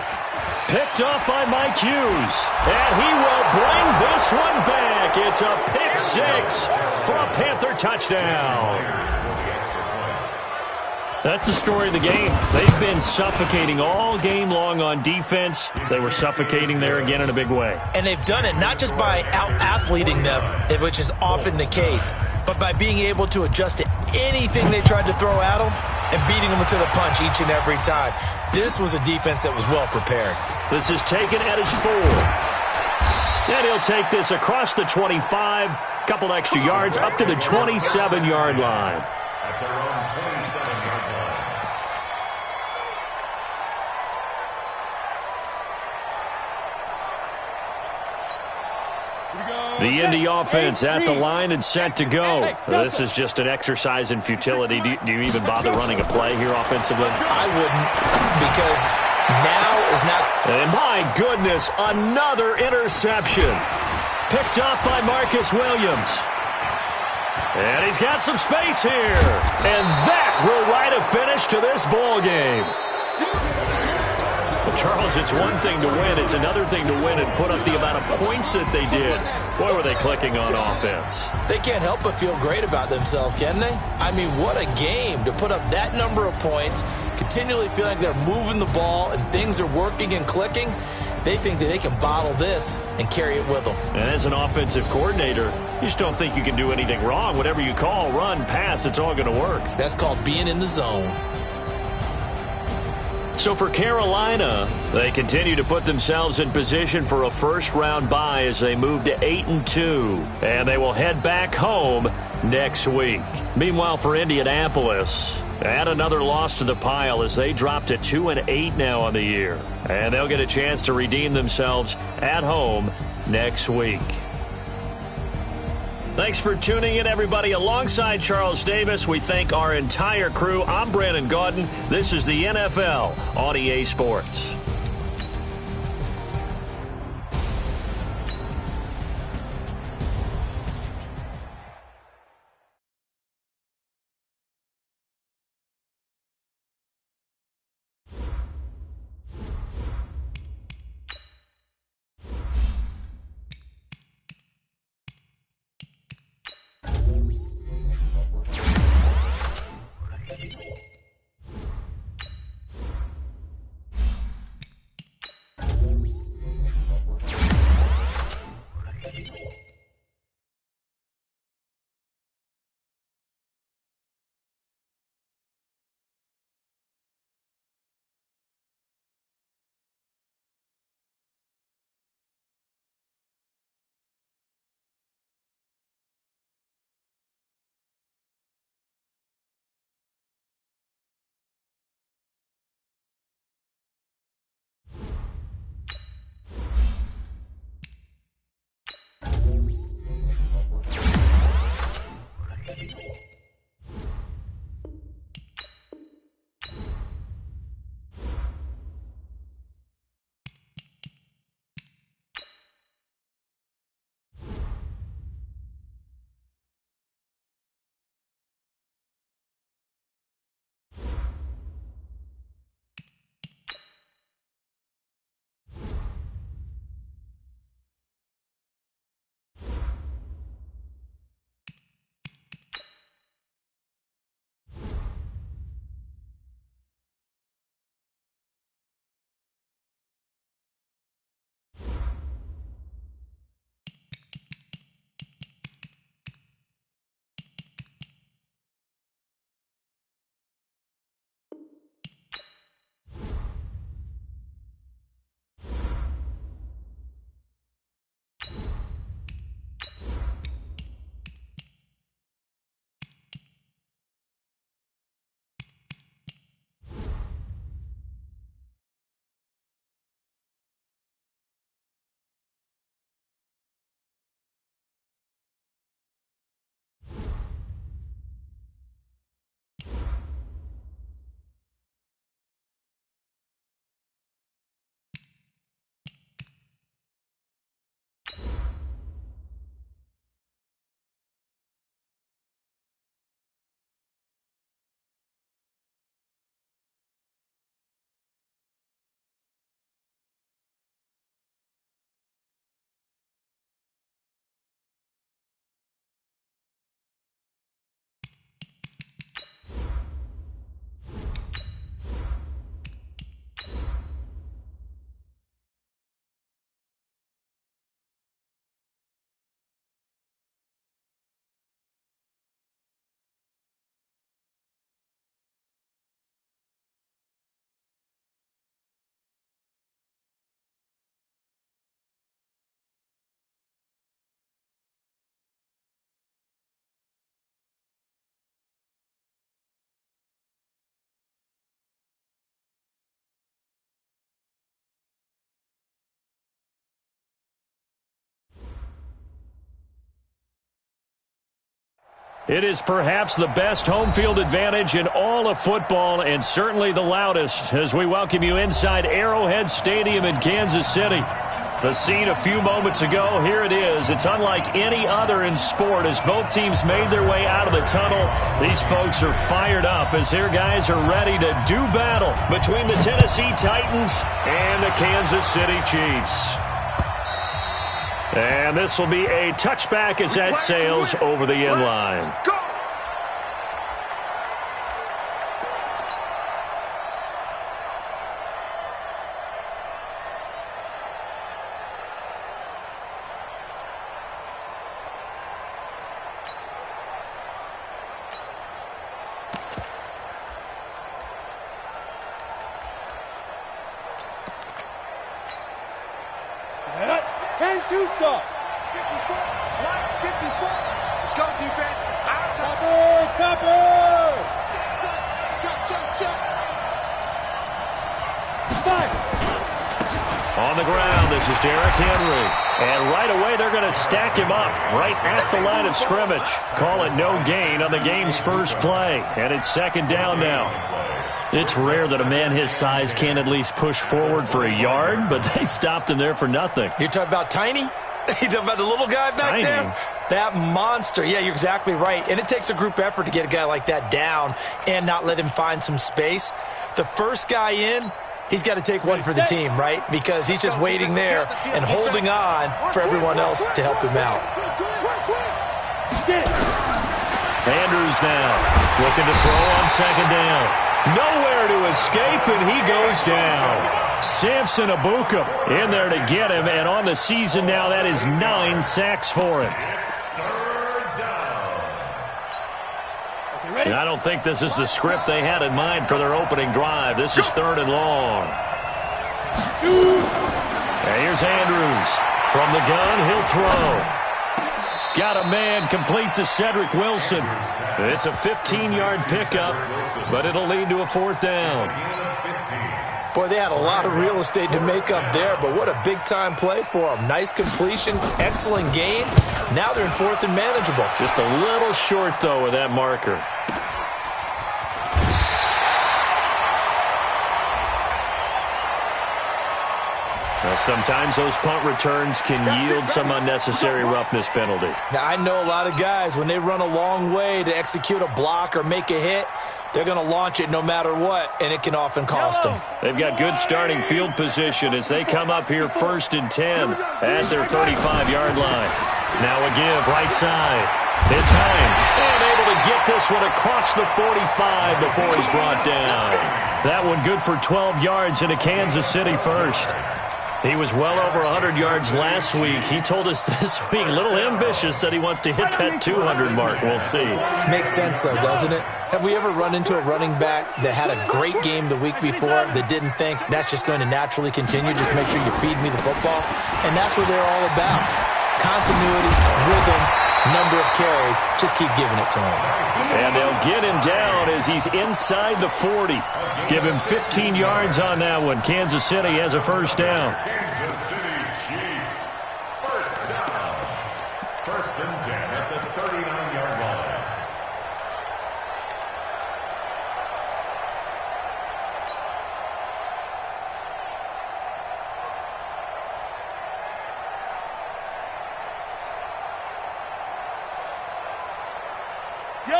Picked up by Mike Hughes. And he will bring this one back. It's a pick 6 for a Panther touchdown. That's the story of the game. They've been suffocating all game long on defense. They were suffocating there again in a big way. And they've done it not just by out-athleting them, which is often the case, but by being able to adjust to anything they tried to throw at them and beating them to the punch each and every time. This was a defense that was well prepared. This is taken at his 4. And he'll take this across the 25, couple extra yards up to the 27-yard line. At their own 27-yard line. The Indy offense at the line and set to go. This is just an exercise in futility. Do you even bother running a play here offensively? I wouldn't, because now is not... And my goodness, another interception. Picked up by Marcus Williams. And he's got some space here. And that will write a finish to this ball game. Well, Charles, it's one thing to win. It's another thing to win and put up the amount of points that they did. Boy, were they clicking on offense. They can't help but feel great about themselves, can they? I mean, what a game to put up that number of points, continually feeling like they're moving the ball and things are working and clicking. They think that they can bottle this and carry it with them. And as an offensive coordinator, you just don't think you can do anything wrong. Whatever you call, run, pass, it's all going to work. That's called being in the zone. So for Carolina, they continue to put themselves in position for a first-round bye as they move to 8-2. And they will head back home next week. Meanwhile, for Indianapolis, add another loss to the pile as they drop to 2-8 now on the year. And they'll get a chance to redeem themselves at home next week. Thanks for tuning in, everybody. Alongside Charles Davis, we thank our entire crew. I'm Brandon Gaudin. This is the NFL on EA Sports. It is perhaps the best home field advantage in all of football and certainly the loudest as we welcome you inside Arrowhead Stadium in Kansas City. The scene a few moments ago, here it is. It's unlike any other in sport as both teams made their way out of the tunnel. These folks are fired up as their guys are ready to do battle between the Tennessee Titans and the Kansas City Chiefs. And this will be a touchback as that sails over the end line. On the ground, this is Derrick Henry. And right away, they're going to stack him up right at the line of scrimmage. Call it no gain on the game's first play. And it's second down now. It's rare that a man his size can at least push forward for a yard, but they stopped him there for nothing. You're talking about Tiny? You're talking about the little guy back there? That monster. Yeah, you're exactly right. And it takes a group effort to get a guy like that down and not let him find some space. The first guy in, he's got to take one for the team, right? Because he's just waiting there and holding on for everyone else to help him out. Andrews now looking to throw on second down. Nowhere to escape, and he goes down. Samson Abuka in there to get him, and on the season now, that is 9 sacks for him. And I don't think this is the script they had in mind for their opening drive. This is third and long. And here's Andrews. From the gun, he'll throw. Got a man complete to Cedric Wilson. It's a 15-yard pickup, but it'll lead to a fourth down. Boy, they had a lot of real estate to make up there, but what a big-time play for them. Nice completion, excellent game. Now they're in fourth and manageable. Just a little short, though, with that marker. Now, sometimes those punt returns can yield some unnecessary roughness penalty. Now, I know a lot of guys, when they run a long way to execute a block or make a hit, they're going to launch it no matter what, and it can often cost them. They've got good starting field position as they come up here first and 10 at their 35-yard line. Now a give right side. It's Hines, and able to get this one across the 45 before he's brought down. That one good for 12 yards into Kansas City first. He was well over 100 yards last week. He told us this week, a little ambitious, that he wants to hit that 200 mark. We'll see. Makes sense, though, doesn't it? Have we ever run into a running back that had a great game the week before that didn't think that's just going to naturally continue? Just make sure you feed me the football. And that's what they're all about. Continuity, rhythm, number of carries. Just keep giving it to him. And they'll get him down as he's inside the 40. Give him 15 yards on that one. Kansas City has a first down. Kansas City Chiefs. First down. First and 10 at the 39-yard line.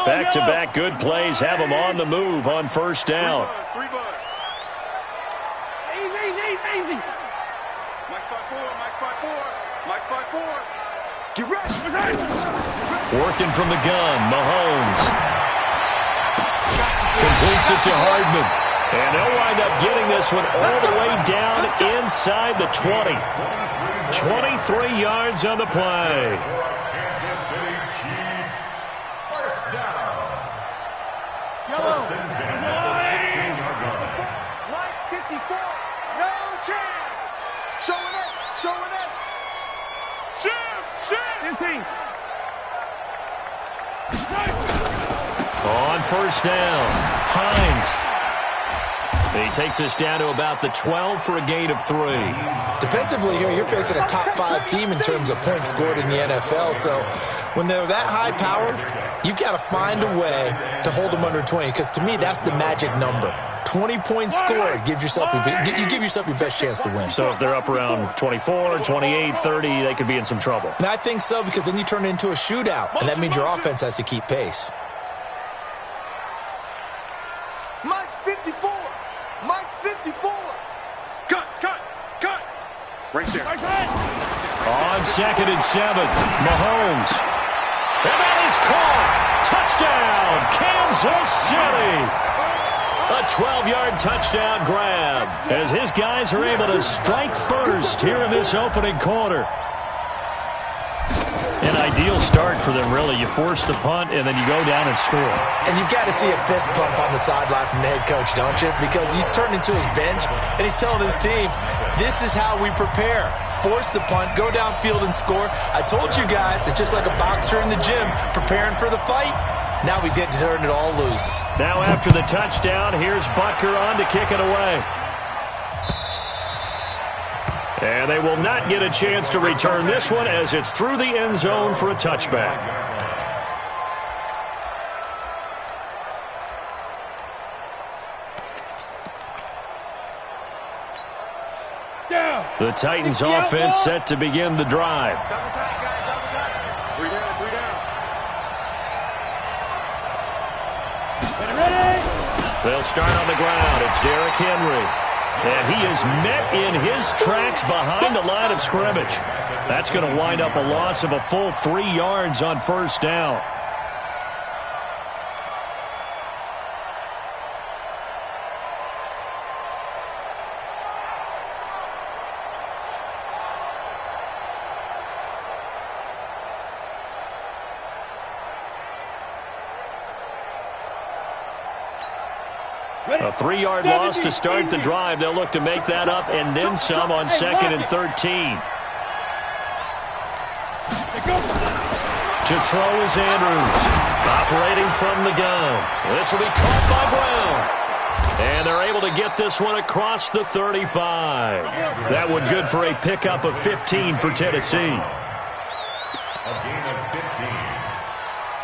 Back-to-back good plays have them on the move on first down. Easy. Mike 5-4. Get ready. Working from the gun, Mahomes. Completes it to Hardman. And they'll wind up getting this one all the way down inside the 20. 23 yards on the play. Kansas City Chiefs. First down. First and 10 at the 16-yard line. Mike 54. No chance. Showing it. Shoot. 15. On first down, Hines. He takes us down to about the 12 for a gain of 3. Defensively here, you're facing a top 5 team in terms of points scored in the NFL. So when they're that high powered, you've got to find a way to hold them under 20. Because to me, that's the magic number. 20 points scored gives yourself you give yourself your best chance to win. So if they're up around 24, 28, 30, they could be in some trouble. And I think so, because then you turn it into a shootout, and that means your offense has to keep pace. Mike's 54. Mike's 54. Cut. Right there. On 2nd and 7, Mahomes. And that is caught. Touchdown, Kansas City. A 12-yard touchdown grab as his guys are able to strike first here in this opening quarter. An ideal start for them, really. You force the punt, and then you go down and score. And you've got to see a fist pump on the sideline from the head coach, don't you? Because he's turned into his bench, and he's telling his team, this is how we prepare. Force the punt, go downfield and score. I told you guys, it's just like a boxer in the gym preparing for the fight. Now we get to turn it all loose. Now after the touchdown, here's Butker on to kick it away. And they will not get a chance to return this one as it's through the end zone for a touchback. The Titans offense set to begin the drive. Double tight, guys. Double tight. 3 down. 3 down. They'll start on the ground. It's Derrick Henry. And he is met in his tracks behind the line of scrimmage. That's going to wind up a loss of a full 3 yards on first down. A 3-yard loss to start the drive. They'll look to make that up and then some on 2nd and 13. To throw is Andrews. Operating from the gun. This will be caught by Brown. And they're able to get this one across the 35. That one good for a pickup of 15 for Tennessee. A gain of 15.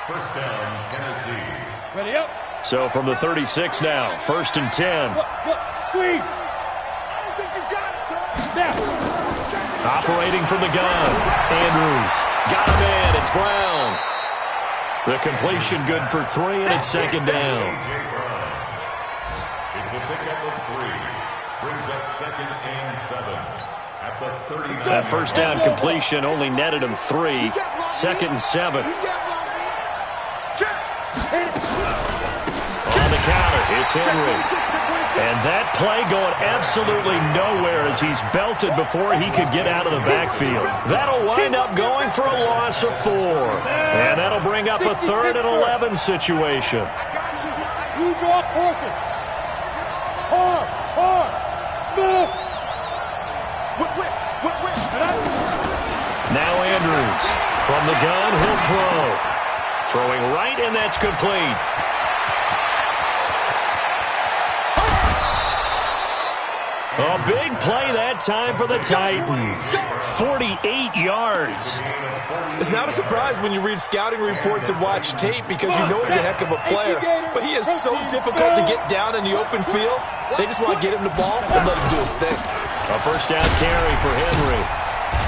First down, Tennessee. Ready up. So from the 36 now, 1st and 10. Squeeze. I don't think you got it, son. Now. Operating from the gun. Andrews. Got a man. It's Brown. The completion good for 3, and it's 2nd down. It's a pickup of 3. Brings up 2nd and 7. At the 39. That first down completion only netted him 3. 2nd and 7. On the counter, it's Henry. And that play going absolutely nowhere as he's belted before he could get out of the backfield. That'll wind up going for a loss of 4. And that'll bring up a 3rd and 11 situation. You draw closer. Hard. Smith. Now Andrews. From the gun, he'll throw. Throwing right, and that's complete. A big play that time for the Titans. 48 yards. It's not a surprise when you read scouting reports and watch tape because you know he's a heck of a player. But he is so difficult to get down in the open field. They just want to get him the ball and let him do his thing. A first down carry for Henry.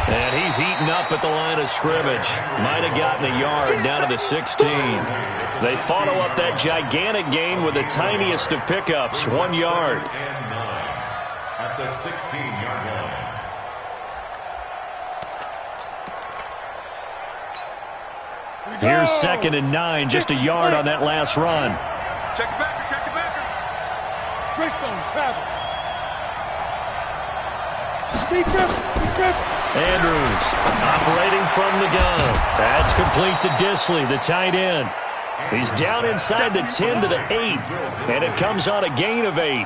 And he's eaten up at the line of scrimmage. Might have gotten a yard down to the 16. They follow up that gigantic gain with the tiniest of pickups, 1 yard. At the 16-yard line. Here's 2nd and 9, just a yard on that last run. Check the backer. Greystone, travel. Be careful. Andrews operating from the gun. That's complete to Disley, the tight end. He's down inside the 10 to the 8, and it comes on a gain of 8.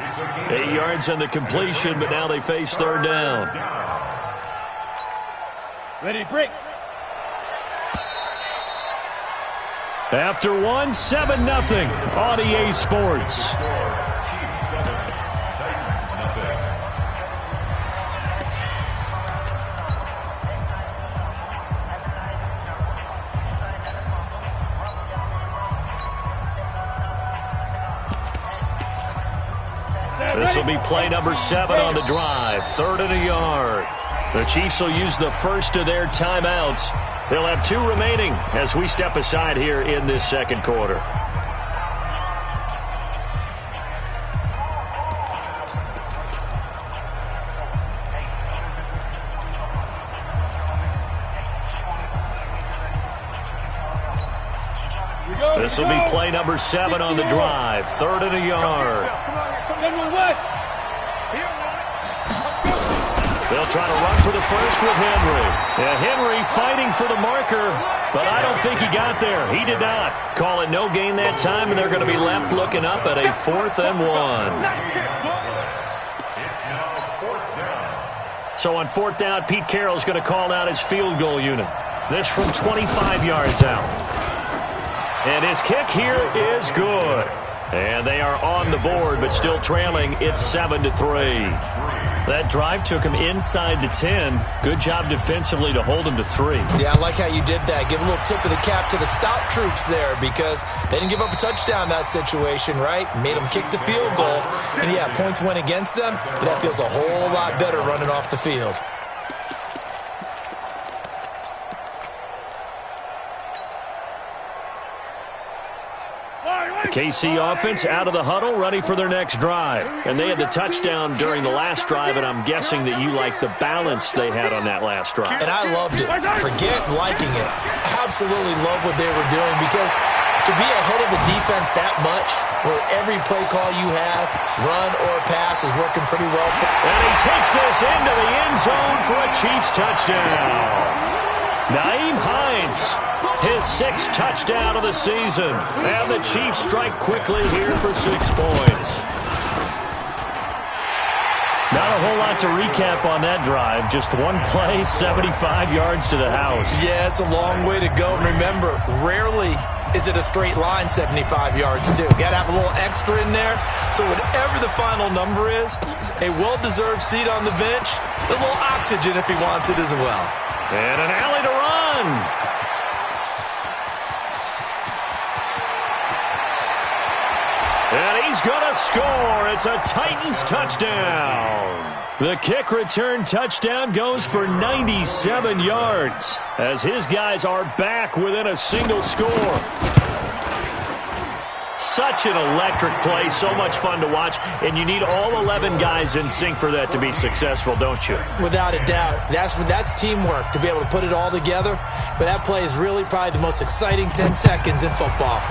8 yards on the completion, but now they face 3rd down. Ready to break. After 1, 7-0 on EA Sports. This will be play number 7 on the drive. 3rd and a yard. The Chiefs will use the first of their timeouts. They'll have 2 remaining as we step aside here in this second quarter. This will be play number 7 on the drive. 3rd and a yard. They'll try to run for the first with Henry. Yeah, Henry fighting for the marker, but I don't think he got there. He did not. Call it no gain that time, and they're going to be left looking up at a 4th and 1. It's now 4th down. So on 4th down, Pete Carroll's going to call out his field goal unit. This from 25 yards out. And his kick here is good. And they are on the board, but still trailing. It's 7-3. That drive took him inside the 10. Good job defensively to hold him to 3. Yeah, I like how you did that. Give a little tip of the cap to the stop troops there because they didn't give up a touchdown in that situation, right? Made them kick the field goal. And, yeah, points went against them, but that feels a whole lot better running off the field. KC offense out of the huddle, ready for their next drive. And they had the touchdown during the last drive, and I'm guessing that you like the balance they had on that last drive. And I loved it. Forget liking it. Absolutely love what they were doing because to be ahead of a defense that much, where every play call you have, run or pass, is working pretty well. And he takes this into the end zone for a Chiefs touchdown. Nyheim Hines, his 6th touchdown of the season. And the Chiefs strike quickly here for 6 points. Not a whole lot to recap on that drive. Just one play, 75 yards to the house. Yeah, it's a long way to go. Remember, rarely is it a straight line 75 yards, too. Got to have a little extra in there. So whatever the final number is, a well-deserved seat on the bench, a little oxygen if he wants it as well. And an alley to run. And he's going to score. It's a Titans touchdown. The kick return touchdown goes for 97 yards as his guys are back within a single score. Such an electric play, so much fun to watch, and you need all 11 guys in sync for that to be successful, don't you? Without a doubt. That's teamwork, to be able to put it all together. But that play is really probably the most exciting 10 seconds in football.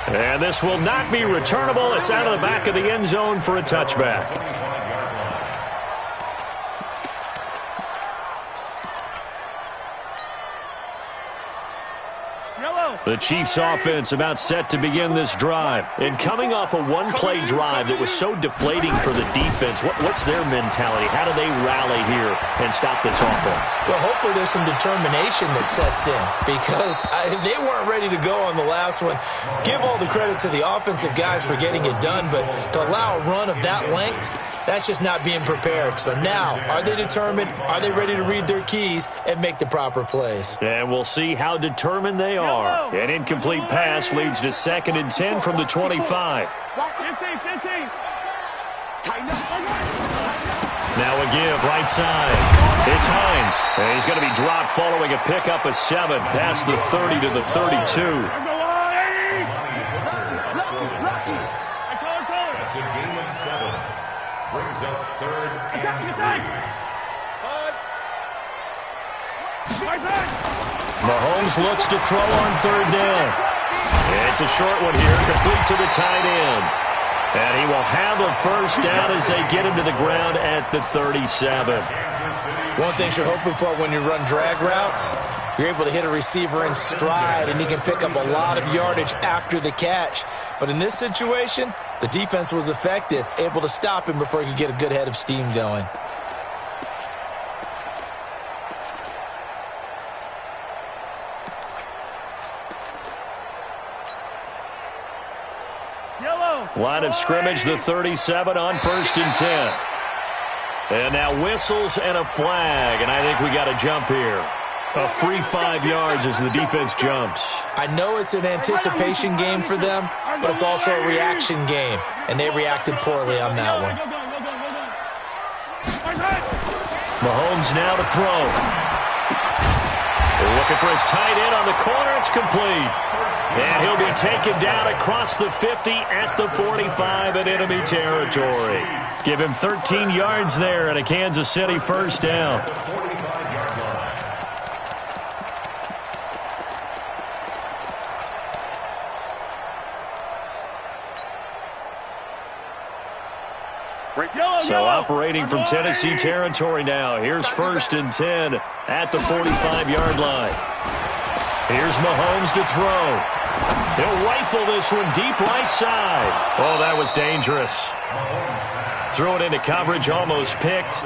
And this will not be returnable. It's out of the back of the end zone for a touchback. The Chiefs offense about set to begin this drive. And coming off a one-play drive that was so deflating for the defense, what's their mentality? How do they rally here and stop this offense? Well, hopefully there's some determination that sets in because they weren't ready to go on the last one. Give all the credit to the offensive guys for getting it done, but to allow a run of that length, that's just not being prepared. So now, are they determined? Are they ready to read their keys and make the proper plays? And we'll see how determined they are. An incomplete pass leads to 2nd and 10 from the 25. Now a give, right side. It's Hines. And he's going to be dropped following a pickup of 7 past the 30 to the 32. That's a gain of 7. Brings up 3rd and 3. Mahomes looks to throw on 3rd down. It's a short one here, complete to the tight end. And he will have a first down as they get him to the ground at the 37. One thing you're hoping for when you run drag routes, you're able to hit a receiver in stride, and he can pick up a lot of yardage after the catch. But in this situation, the defense was effective, able to stop him before he could get a good head of steam going. Line of scrimmage, the 37 on 1st and 10. And now whistles and a flag, and I think we got a jump here. A free 5 yards as the defense jumps. I know it's an anticipation game for them, but it's also a reaction game, and they reacted poorly on that one. Mahomes now to throw. They're looking for his tight end on the corner. It's complete. And he'll be taken down across the 50 at the 45 in enemy territory. Give him 13 yards there and a Kansas City first down. So operating from Tennessee territory now. Here's 1st and 10 at the 45-yard line. Here's Mahomes to throw. He'll rifle this one deep right side. Oh, that was dangerous. Threw it into coverage, almost picked,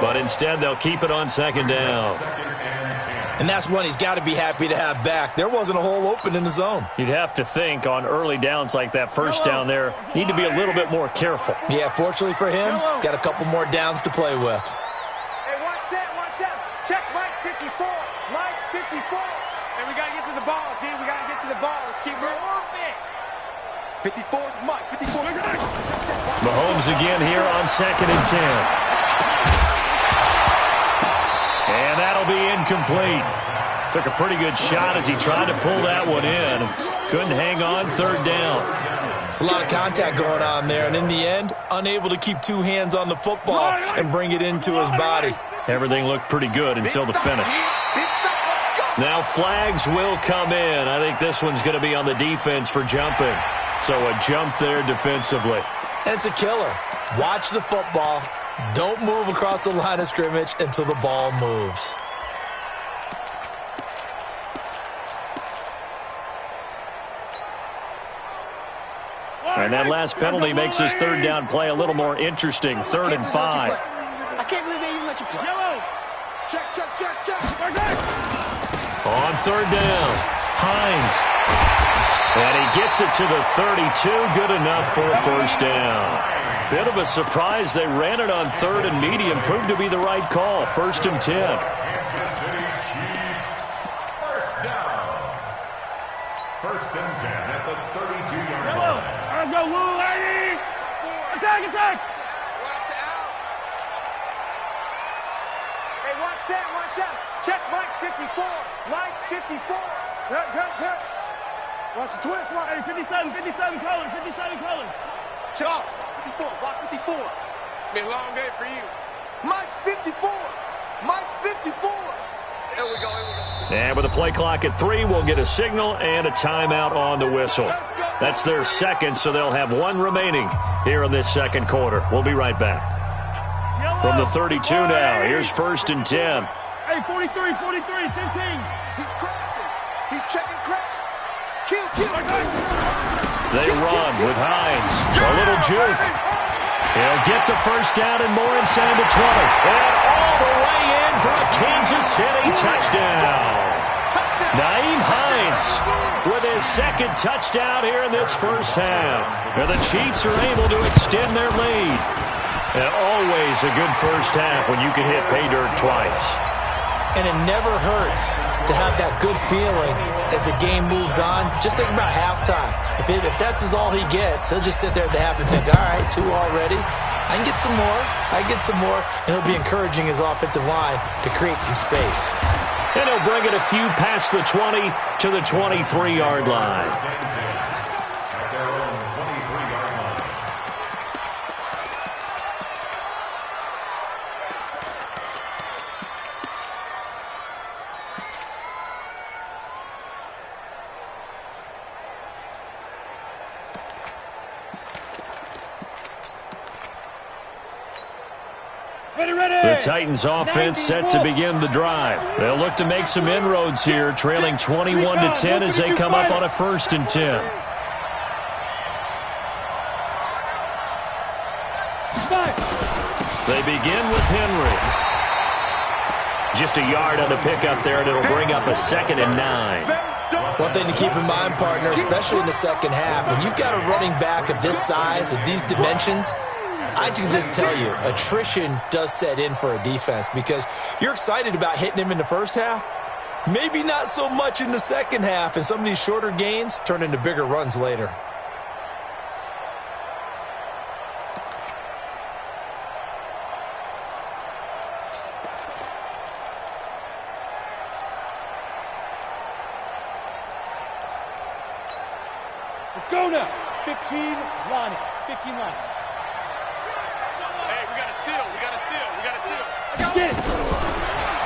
but instead they'll keep it on 2nd down. And that's one he's got to be happy to have back. There wasn't a hole open in the zone. You'd have to think on early downs like that first down there, need to be a little bit more careful. Yeah, fortunately for him, got a couple more downs to play with. Hey, one set. Check Mike 54. Mike 54. And we got to get to the ball, team. We got to get to the ball. Let's keep moving. 54 is Mike. 54. Mahomes again here on 2nd and 10. And that'll be incomplete. Took a pretty good shot as he tried to pull that one in. Couldn't hang on 3rd down. It's a lot of contact going on there, and in the end, unable to keep 2 hands on the football and bring it into his body. Everything looked pretty good until the finish. Now flags will come in. I think this one's going to be on the defense for jumping. So a jump there defensively. And it's a killer. Watch the football. Don't move across the line of scrimmage until the ball moves. And that last penalty makes his 3rd down play a little more interesting. 3rd and 5. I can't believe they even let you play. Check. On 3rd down, Hines. And he gets it to the 32. Good enough for a first down. Bit of a surprise. They ran it on 3rd and medium. Proved to be the right call. 1st and 10. Kansas City Chiefs. First down. 1st and 10 at the 32-yard line. Let's go, Woo, lady! Attack! Hey, one set. Check Mike 54. Mike 54. Good. Watch the twist, Mike. Hey, 57 color. Shut off. 54, block 54. It's been a long day for you. Mike 54. Here we go. And with a play clock at 3, we'll get a signal and a timeout on the whistle. That's their 2nd, so they'll have 1 remaining here in this 2nd quarter. We'll be right back. From the 32 now, here's 1st and 10. Hey, 43, 15. He's crossing. He's checking crack. Kill. They run with Hines. A little juke. He'll get the first down and more inside the 20. And all the way in for a Kansas City touchdown. Nyheim Hines with his 2nd touchdown here in this first half. And the Chiefs are able to extend their lead. And always a good first half when you can hit pay dirt twice. And it never hurts to have that good feeling as the game moves on. Just think about halftime. If that's all he gets, he'll just sit there at the half and think, all right, 2 already. I can get some more. And he'll be encouraging his offensive line to create some space. And he'll bring it a few past the 20 to the 23-yard line. The Titans offense set to begin the drive. They'll look to make some inroads here, trailing 21-10 as they come up on a 1st and 10. They begin with Henry. Just a yard on the pickup there, and it'll bring up a 2nd and 9. One thing to keep in mind, partner, especially in the second half, when you've got a running back of this size, of these dimensions, I can just tell you, attrition does set in for a defense because you're excited about hitting him in the first half, Maybe not so much in the second half, and some of these shorter gains turn into bigger runs later. Let's go now. 15 line. 15 line. Hey, we got a seal. We got a seal. We got a seal. Get it.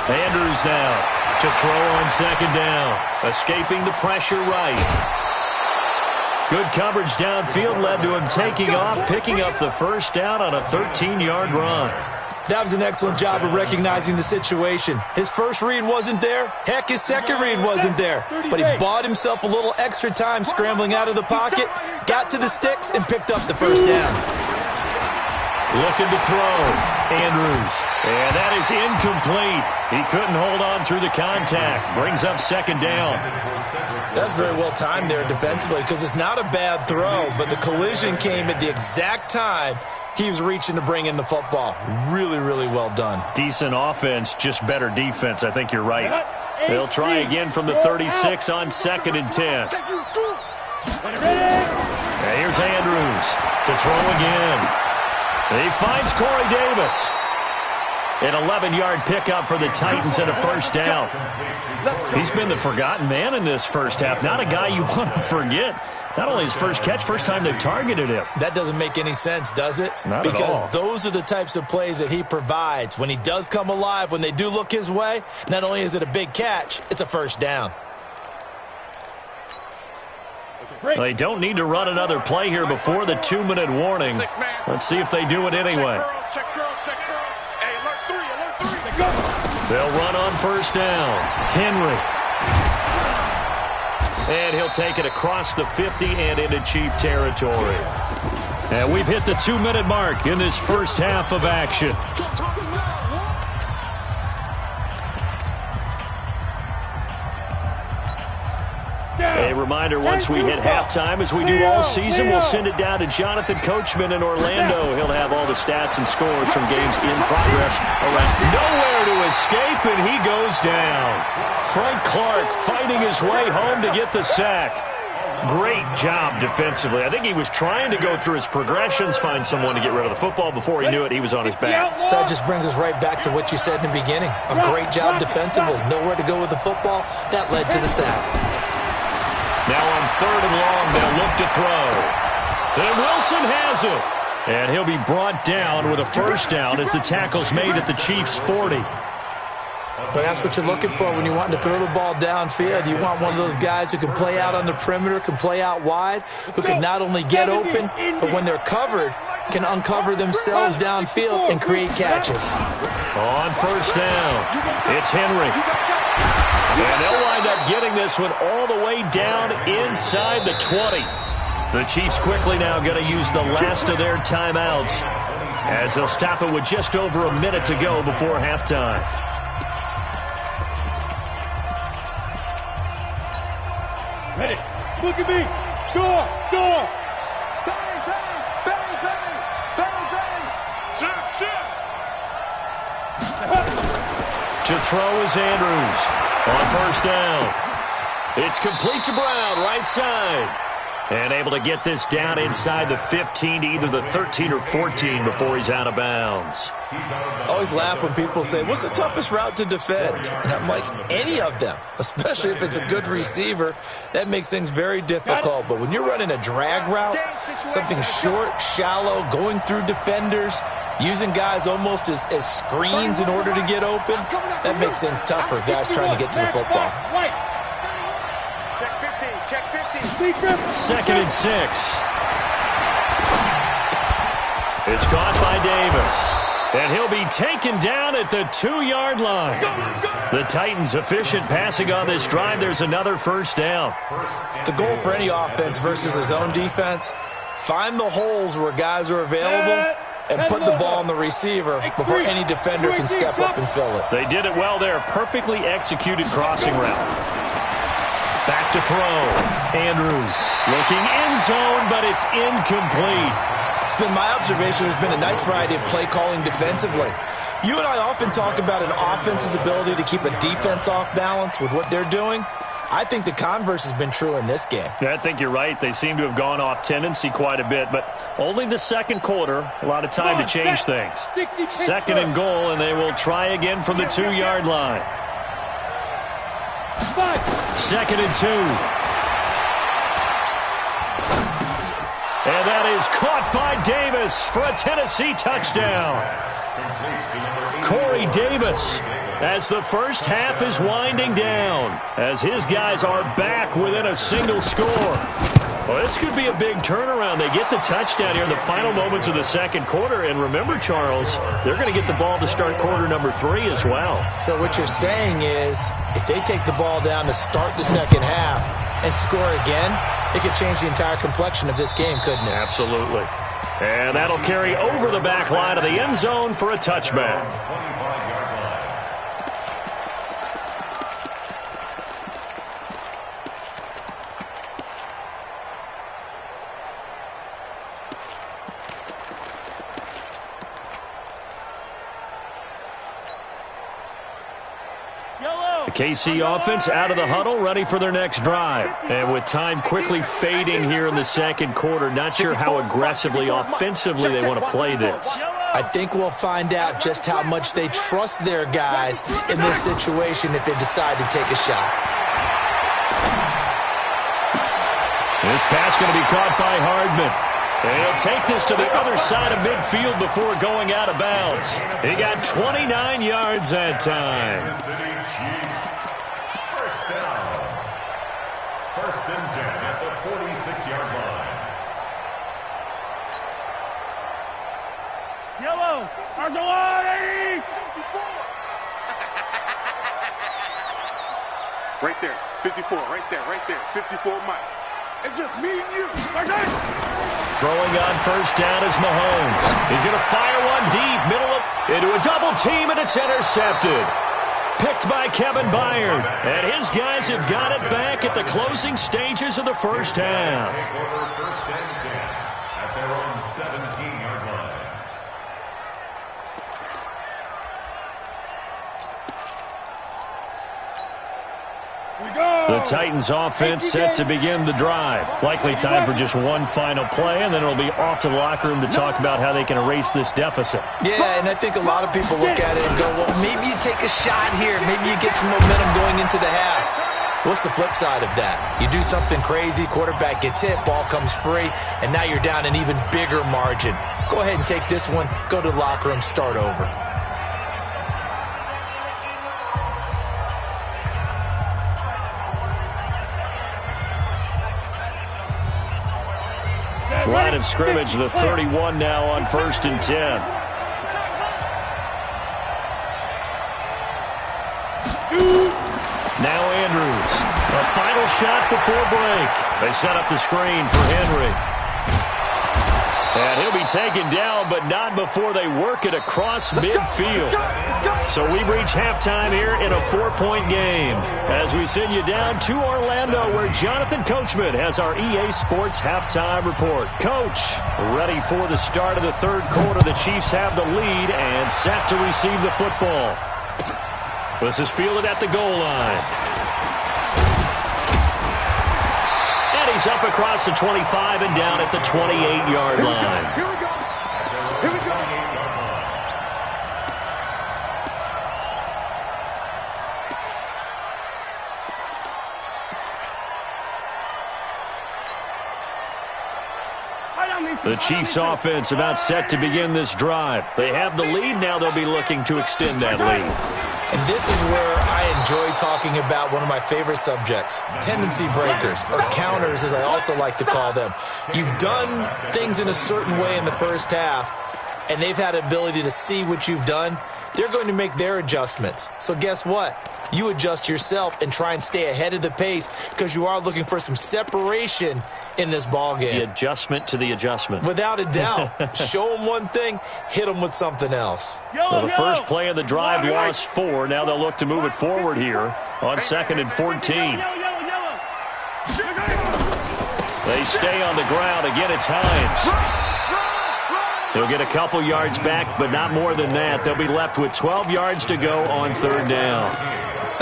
Andrews now to throw on second down. Escaping the pressure right. Good coverage downfield led to him taking off, picking up the first down on a 13-yard run. That was an excellent job of recognizing the situation. His first read wasn't there. Heck, his second read wasn't there. But he bought himself a little extra time scrambling out of the pocket, got to the sticks, and picked up the first down. Looking to throw. Andrews. And that is incomplete. He couldn't hold on through the contact. Brings up second down. That's very well timed there defensively because it's not a bad throw, but the collision came at the exact time he was reaching to bring in the football. Really, really well done. Decent offense, just better defense. I think you're right. They'll try again from the 36 on 2nd and 10. And here's Andrews to throw again. He finds Corey Davis. An 11-yard pickup for the Titans and a first down. He's been the forgotten man in this first half. Not a guy you want to forget. Not only his first catch, first time they've targeted him. That doesn't make any sense, does it? Not at all. Because those are the types of plays that he provides. When he does come alive, when they do look his way, not only is it a big catch, it's a first down. Well, they don't need to run another play here before the 2-minute warning. Let's see if they do it anyway. Check curls, check curls. Hey, alert 3, alert 3. They'll run on first down. Henry. And he'll take it across the 50 and into Chief territory. And we've hit the 2-minute mark in this first half of action. A reminder, once we hit halftime, as we do all season, we'll send it down to Jonathan Coachman in Orlando. He'll have all the stats and scores from games in progress around. Nowhere to escape, and he goes down. Frank Clark fighting his way home to get the sack. Great job defensively. I think he was trying to go through his progressions, find someone to get rid of the football. Before he knew it, he was on his back. So that just brings us right back to what you said in the beginning. A great job defensively. Nowhere to go with the football. That led to the sack. Now on 3rd and long, they'll look to throw. And Wilson has it. And he'll be brought down with a first down as the tackle's made at the Chiefs' 40. Well, that's what you're looking for when you want to throw the ball downfield. You want one of those guys who can play out on the perimeter, can play out wide, who can not only get open, but when they're covered, can uncover themselves downfield and create catches. On first down, it's Henry. And they'll wind up getting this one all the way down inside the 20. The Chiefs quickly now going to use the last of their timeouts as they'll stop it with just over a minute to go before halftime. Ready. Look at me. Door. Bang, bang, bang, bang, bang, bang. Shift. To throw is Andrews. On first down, it's complete to Brown, right side. And able to get this down inside the 15 to either the 13 or 14 before he's out of bounds. I always laugh when people say, what's the toughest route to defend? And I'm like, any of them, especially if it's a good receiver. That makes things very difficult. But when you're running a drag route, something short, shallow, going through defenders, using guys almost as screens in order to get open, that makes things tough for guys trying to get to the football. Check 15, check 15. 2nd and 6. It's caught by Davis. And he'll be taken down at the 2-yard line. The Titans efficient passing on this drive. There's another first down. The goal for any offense versus his own defense, find the holes where guys are available and put the ball on the receiver before any defender can step up and fill it. They did it well there. Perfectly executed crossing route. Back to throw. Andrews looking end zone, but it's incomplete. It's been my observation there's been a nice variety of play calling defensively. You and I often talk about an offense's ability to keep a defense off balance with what they're doing. I think the converse has been true in this game. I think you're right. They seem to have gone off tendency quite a bit, but only the second quarter. A lot of time to change things. Second and goal, and they will try again from the 2-yard line. Second and 2. And that is caught by Davis for a Tennessee touchdown. Corey Davis, as the first half is winding down, as his guys are back within a single score. Well, this could be a big turnaround. They get the touchdown here in the final moments of the second quarter. And remember, Charles, they're going to get the ball to start quarter number 3 as well. So what you're saying is if they take the ball down to start the second half and score again, it could change the entire complexion of this game, couldn't it? Absolutely. And that'll carry over the back line of the end zone for a touchback. KC offense out of the huddle, ready for their next drive. And with time quickly fading here in the second quarter, not sure how aggressively, offensively they want to play this. I think we'll find out just how much they trust their guys in this situation if they decide to take a shot. This pass going to be caught by Hardman. And he'll take this to the other side of midfield before going out of bounds. He got 29 yards that time. First and 10 at the 46-yard line. Yellow, Argelati! Right there, 54, right there, 54 Mike. It's just me and you. Throwing on first down is Mahomes. He's going to fire one deep, into a double team, and it's intercepted. Picked by Kevin Byard. And his guys have got it back at the closing stages of the first half. First and 10 at their own 17-yard line. The Titans offense set to begin the drive. Likely time for just one final play, and then it'll be off to the locker room to talk about how they can erase this deficit. Yeah, and I think a lot of people look at it and go, well, maybe you take a shot here. Maybe you get some momentum going into the half. What's the flip side of that? You do something crazy, quarterback gets hit, ball comes free, and now you're down an even bigger margin. Go ahead and take this one, go to the locker room, start over. Line of scrimmage, the 31 now on first and 10. Now Andrews. A final shot before break. They set up the screen for Henry. And he'll be taken down, but not before they work it across midfield. So we reach halftime here in a 4-point game as we send you down to Orlando, where Jonathan Coachman has our EA Sports halftime report. Coach, ready for the start of the third quarter. The Chiefs have the lead and set to receive the football. This is fielded at the goal line. And he's up across the 25 and down at the 28-yard line. Here we go. Here we go. The Chiefs offense about set to begin this drive. They have the lead. Now they'll be looking to extend that lead. And this is where I enjoy talking about one of my favorite subjects, tendency breakers, or counters as I also like to call them. You've done things in a certain way in the first half, and they've had the ability to see what you've done. They're going to make their adjustments. So guess what? You adjust yourself and try and stay ahead of the pace because you are looking for some separation in this ball game. The adjustment to the adjustment. Without a doubt. Show them one thing, hit them with something else. Well, the first play of the drive lost 4. Now they'll look to move it forward here on 2nd and 14. They stay on the ground. Again, it's Hines. He'll get a couple yards back, but not more than that. They'll be left with 12 yards to go on third down.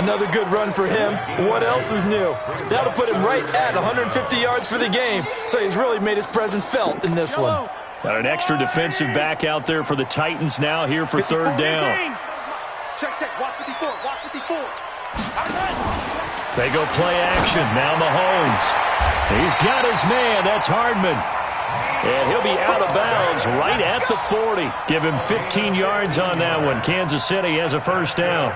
Another good run for him. What else is new? That'll put him right at 150 yards for the game, so he's really made his presence felt in this one. Got an extra defensive back out there for the Titans now here for third down. Check, watch 54, watch 54. They go play action. Now Mahomes. He's got his man. That's Hardman. And he'll be out of bounds right at the 40. Give him 15 yards on that one. Kansas City has a first down.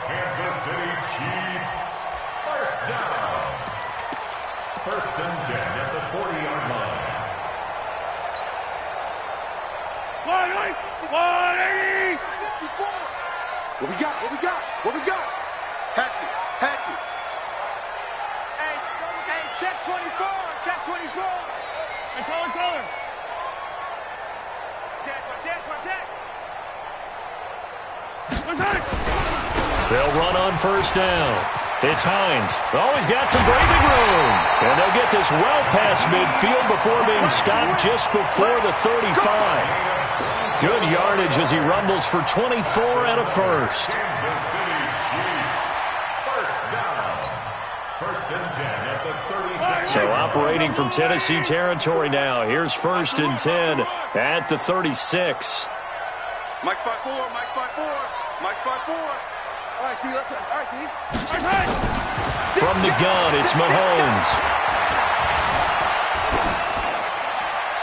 Kansas City Chiefs. First down. First and 10 at the 40-yard line. 180! 54. What we got? What we got? Hatchet. Hey, check 24. Check 24. Hey, color. Check. They'll run on first down. It's Hines. Oh, he's got some breathing room. And they'll get this well past midfield before being stopped just before the 35. Good yardage as he rumbles for 24 and a first. Kansas City Chiefs. First down. First and 10 at the 36. So operating from Tennessee territory now. Here's first and 10 at the 36. Mike 5-4. Mike 5-4. All right, D, let's go. All right, D. From the gun, it's Mahomes.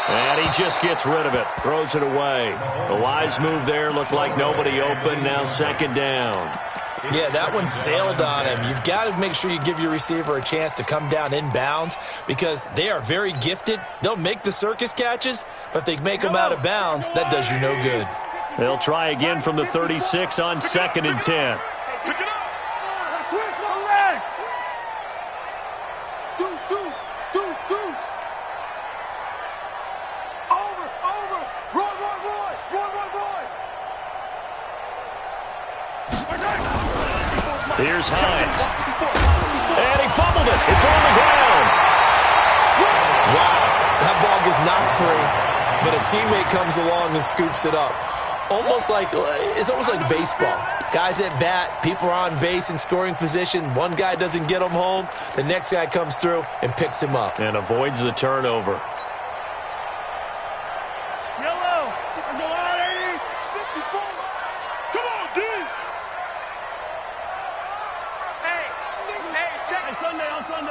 And he just gets rid of it. Throws it away. A wise move there. Looked like nobody open. Now second down. Yeah, that one sailed on him. You've got to make sure you give your receiver a chance to come down inbounds because they are very gifted. They'll make the circus catches, but if they make them out of bounds, that does you no good. They'll try again from the 36 on second and 10. Pick it up. Switch my leg. Deuce. Over. Roy. Here's Hines. And he fumbled it. It's on the ground. Wow, that ball gets knocked free, but a teammate comes along and scoops it up. It's almost like baseball. Guys at bat, people are on base in scoring position. One guy doesn't get him home. The next guy comes through and picks him up. And avoids the turnover. Yellow. Let's go out, 80. 54. Come on, D. Hey, check. Hey, Sunday.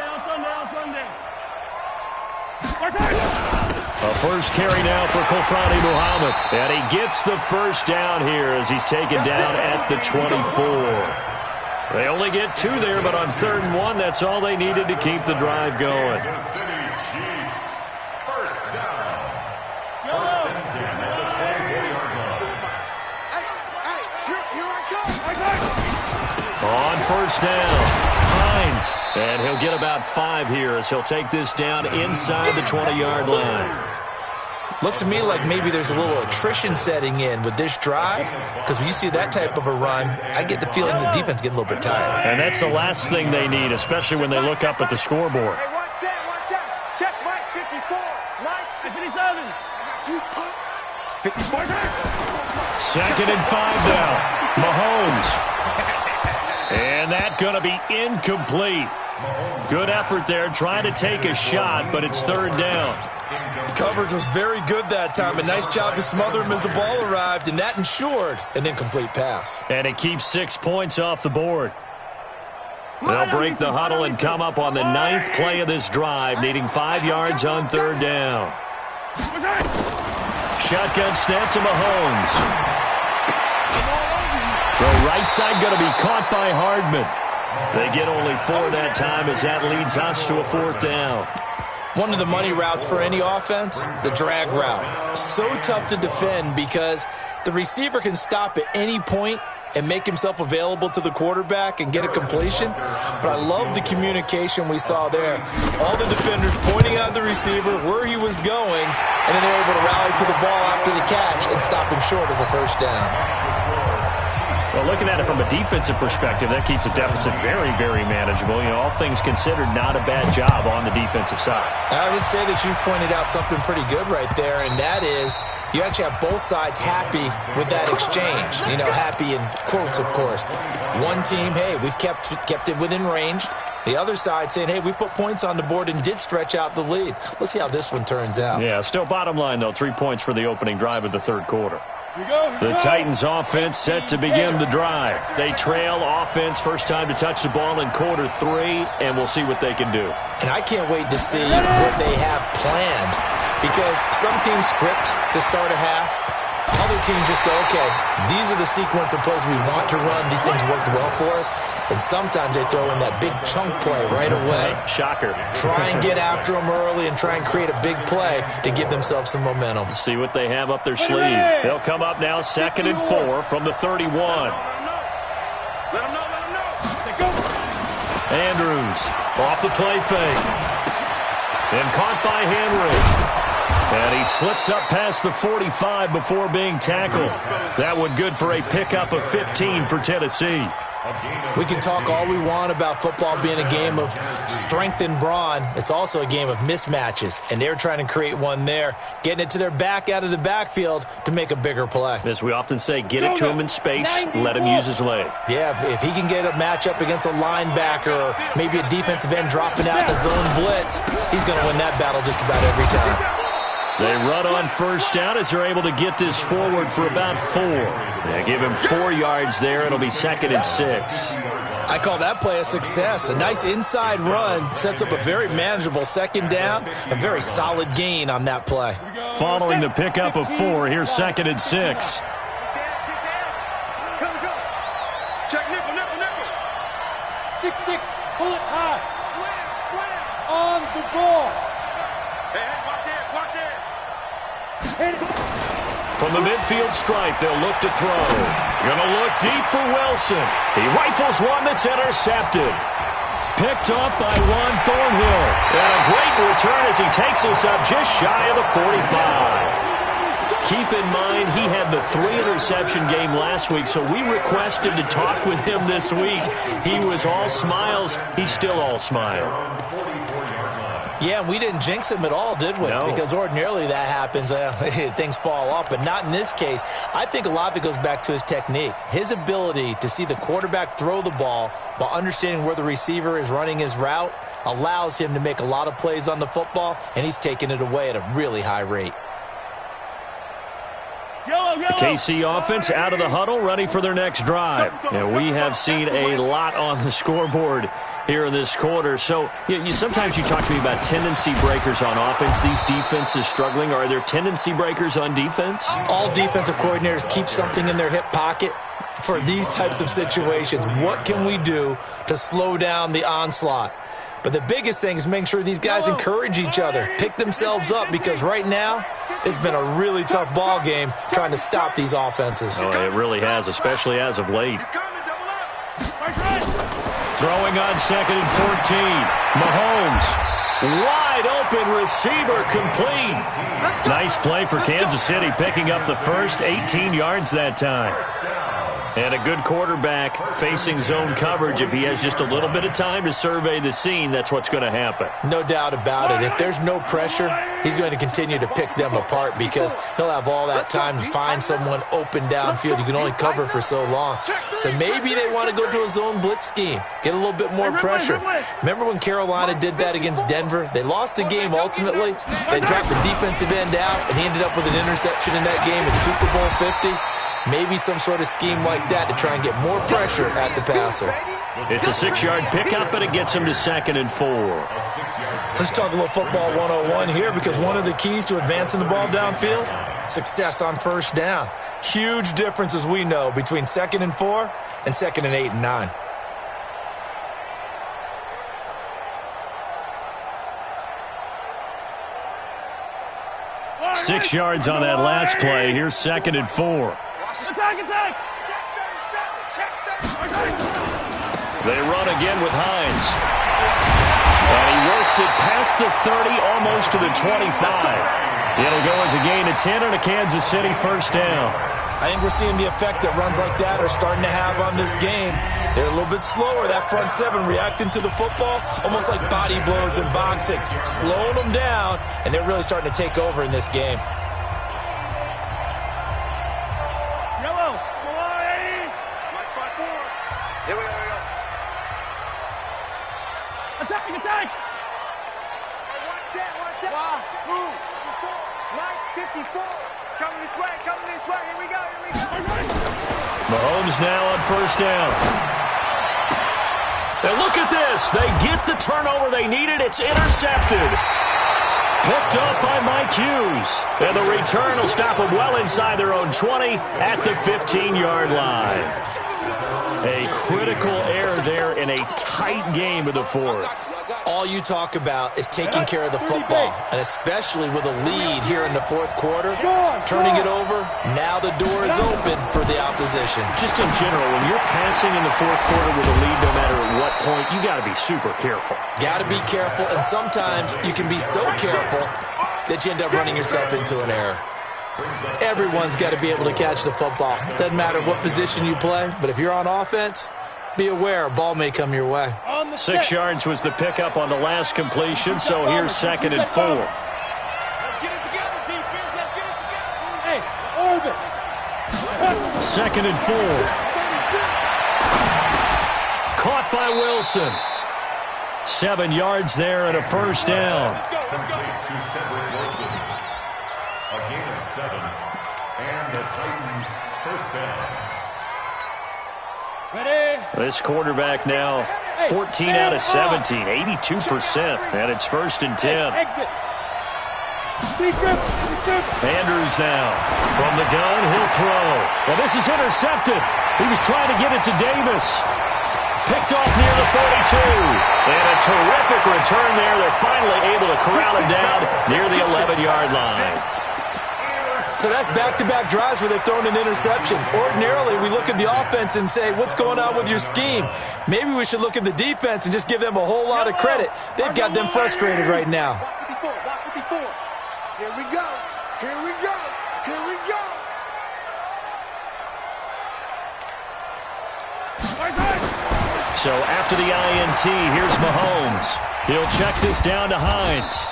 A first carry now for Kofrani Muhammad. And he gets the first down here as he's taken down at the 24. They only get 2 there, but on third and 1, that's all they needed to keep the drive going. Kansas City Chiefs. First down. First and 10 at the 24-yard line. Here I come. On first down, Hines. And he'll get about 5 here as he'll take this down inside the 20-yard line. Looks to me like maybe there's a little attrition setting in with this drive, because when you see that type of a run, I get the feeling the defense getting a little bit tired. And that's the last thing they need, especially when they look up at the scoreboard. Hey, one set. Check Mike 54. Mike 57. 54. Second and 5 now. Mahomes. And that going to be incomplete. Good effort there, trying to take a shot, but it's third down. Coverage was very good that time. A nice job to smother him as the ball arrived, and that ensured an incomplete pass. And it keeps 6 points off the board. They'll break the huddle and come up on the 9th play of this drive, needing 5 yards on third down. Shotgun snap to Mahomes. The right side going to be caught by Hardman. They get only 4 that time as that leads us to a fourth down. One of the money routes for any offense, the drag route. So tough to defend because the receiver can stop at any point and make himself available to the quarterback and get a completion. But I love the communication we saw there. All the defenders pointing out the receiver where he was going, and then they're able to rally to the ball after the catch and stop him short of the first down. Well, looking at it from a defensive perspective, that keeps the deficit very, very manageable. You know, all things considered, not a bad job on the defensive side. I would say that you've pointed out something pretty good right there, and that is you actually have both sides happy with that exchange. You know, happy in quotes, of course. One team, hey, we've kept it within range. The other side saying, hey, we put points on the board and did stretch out the lead. Let's see how this one turns out. Yeah, still bottom line, though, 3 points for the opening drive of the third quarter. The Titans offense set to begin the drive. They trail offense, first time to touch the ball in quarter 3, and we'll see what they can do. And I can't wait to see what they have planned, because some teams script to start a half. Other teams just go, okay, these are the sequence of plays we want to run. These things worked well for us. And sometimes they throw in that big chunk play right away. Shocker. Try and get after them early and try and create a big play to give themselves some momentum. See what they have up their sleeve. They'll come up now 2nd and 4 from the 31. Let him know. Andrews off the play fake. And caught by Henry. And he slips up past the 45 before being tackled. That one good for a pickup of 15 for Tennessee. We can talk all we want about football being a game of strength and brawn. It's also a game of mismatches, and they're trying to create one there, getting it to their back out of the backfield to make a bigger play. As we often say, get it to him in space, let him use his leg. Yeah, if he can get a matchup against a linebacker or maybe a defensive end dropping out in a zone blitz, he's going to win that battle just about every time. They run on first down as they're able to get this forward for about 4. They give him 4 yards there. It'll be 2nd and 6. I call that play a success. A nice inside run sets up a very manageable second down, a very solid gain on that play. Following the pickup of 4, here's 2nd and 6. Check nickel. 6-6, pull it high. Slams. On the ball. Hey, watch it. From the midfield stripe, they'll look to throw. Gonna look deep for Wilson. He rifles one that's intercepted. Picked off by Juan Thornhill. And a great return as he takes us up just shy of the 45. Keep in mind, he had the 3-interception game last week, so we requested to talk with him this week. He was all smiles. He's still all smile. Yeah, we didn't jinx him at all, did we? No. Because ordinarily that happens. Things fall off, but not in this case. I think a lot of it goes back to his technique. His ability to see the quarterback throw the ball while understanding where the receiver is running his route allows him to make a lot of plays on the football, and he's taking it away at a really high rate. The KC offense out of the huddle, ready for their next drive. And we have seen a lot on the scoreboard here in this quarter. So sometimes you talk to me about tendency breakers on offense. These defenses struggling. Are there tendency breakers on defense? All defensive coordinators keep something in their hip pocket for these types of situations. What can we do to slow down the onslaught? But the biggest thing is making sure these guys encourage each other, pick themselves up, because right now it's been a really tough ball game trying to stop these offenses. Oh, it really has, especially as of late. Throwing on 2nd and 14. Mahomes, wide open receiver, complete. Nice play for Kansas City, picking up the first, 18 yards that time. And a good quarterback facing zone coverage. If he has just a little bit of time to survey the scene, that's what's going to happen. No doubt about it. If there's no pressure, he's going to continue to pick them apart because he'll have all that time to find someone open downfield. You can only cover for so long. So maybe they want to go to a zone blitz scheme, get a little bit more pressure. Remember when Carolina did that against Denver? They lost the game ultimately. They dropped the defensive end out, and he ended up with an interception in that game in Super Bowl 50. Maybe some sort of scheme like that to try and get more pressure at the passer. It's a 6-yard pickup, and it gets him to 2nd and 4. Let's talk a little football 101 here, because one of the keys to advancing the ball downfield, success on first down. Huge difference, as we know, between 2nd and 4 and 2nd and 8 and 9. Six yards on that last play. Here's 2nd and 4. Attack! They run again with Hines. And he works it past the 30, almost to the 25. It'll go as a gain of 10 and a Kansas City first down. I think we're seeing the effect that runs like that are starting to have on this game. They're a little bit slower, that front seven, reacting to the football, almost like body blows in boxing, slowing them down, and they're really starting to take over in this game. Yellow, come on, 80. Mike, 5-4. Here we go. Attack, attack. One set. Wow, move. 54. Mike, 54. It's coming this way. Here we go. Mahomes now on first down. And look at this. They get the turnover they needed. It's intercepted. Picked up by Mike Hughes. And the return will stop them well inside their own 20 at the 15-yard line. A critical error there in a tight game of the fourth. All you talk about is taking care of the football, and especially with a lead here in the fourth quarter, turning it over, now the door is open for the opposition. Just in general, when you're passing in the fourth quarter with a lead, no matter at what point, you got to be super careful. Got to be careful, and sometimes you can be so careful that you end up running yourself into an error. Everyone's got to be able to catch the football. Doesn't matter what position you play, but if you're on offense, be aware a ball may come your way. 6 yards was the pickup on the last completion, so here's 2nd and 4. Let's get it together, defense. Let's get it together. Hey, orbit. 2nd and 4. Caught by Wilson. 7 yards there and a first down. Complete to Cedric Wilson. A gain of 7. And the Titans first down. Ready? This quarterback now 14 out of 17, 82%, and it's 1st and 10. Exit. Andrews now from the gun, he'll throw. Well, this is intercepted. He was trying to get it to Davis. Picked off near the 42. And a terrific return there. They're finally able to corral him down near the 11-yard line. So that's back-to-back drives where they've thrown an interception. Ordinarily, we look at the offense and say, what's going on with your scheme? Maybe we should look at the defense and just give them a whole lot of credit. They've got them frustrated right now. Block 54. Here we go. So after the INT, here's Mahomes. He'll check this down to Hines.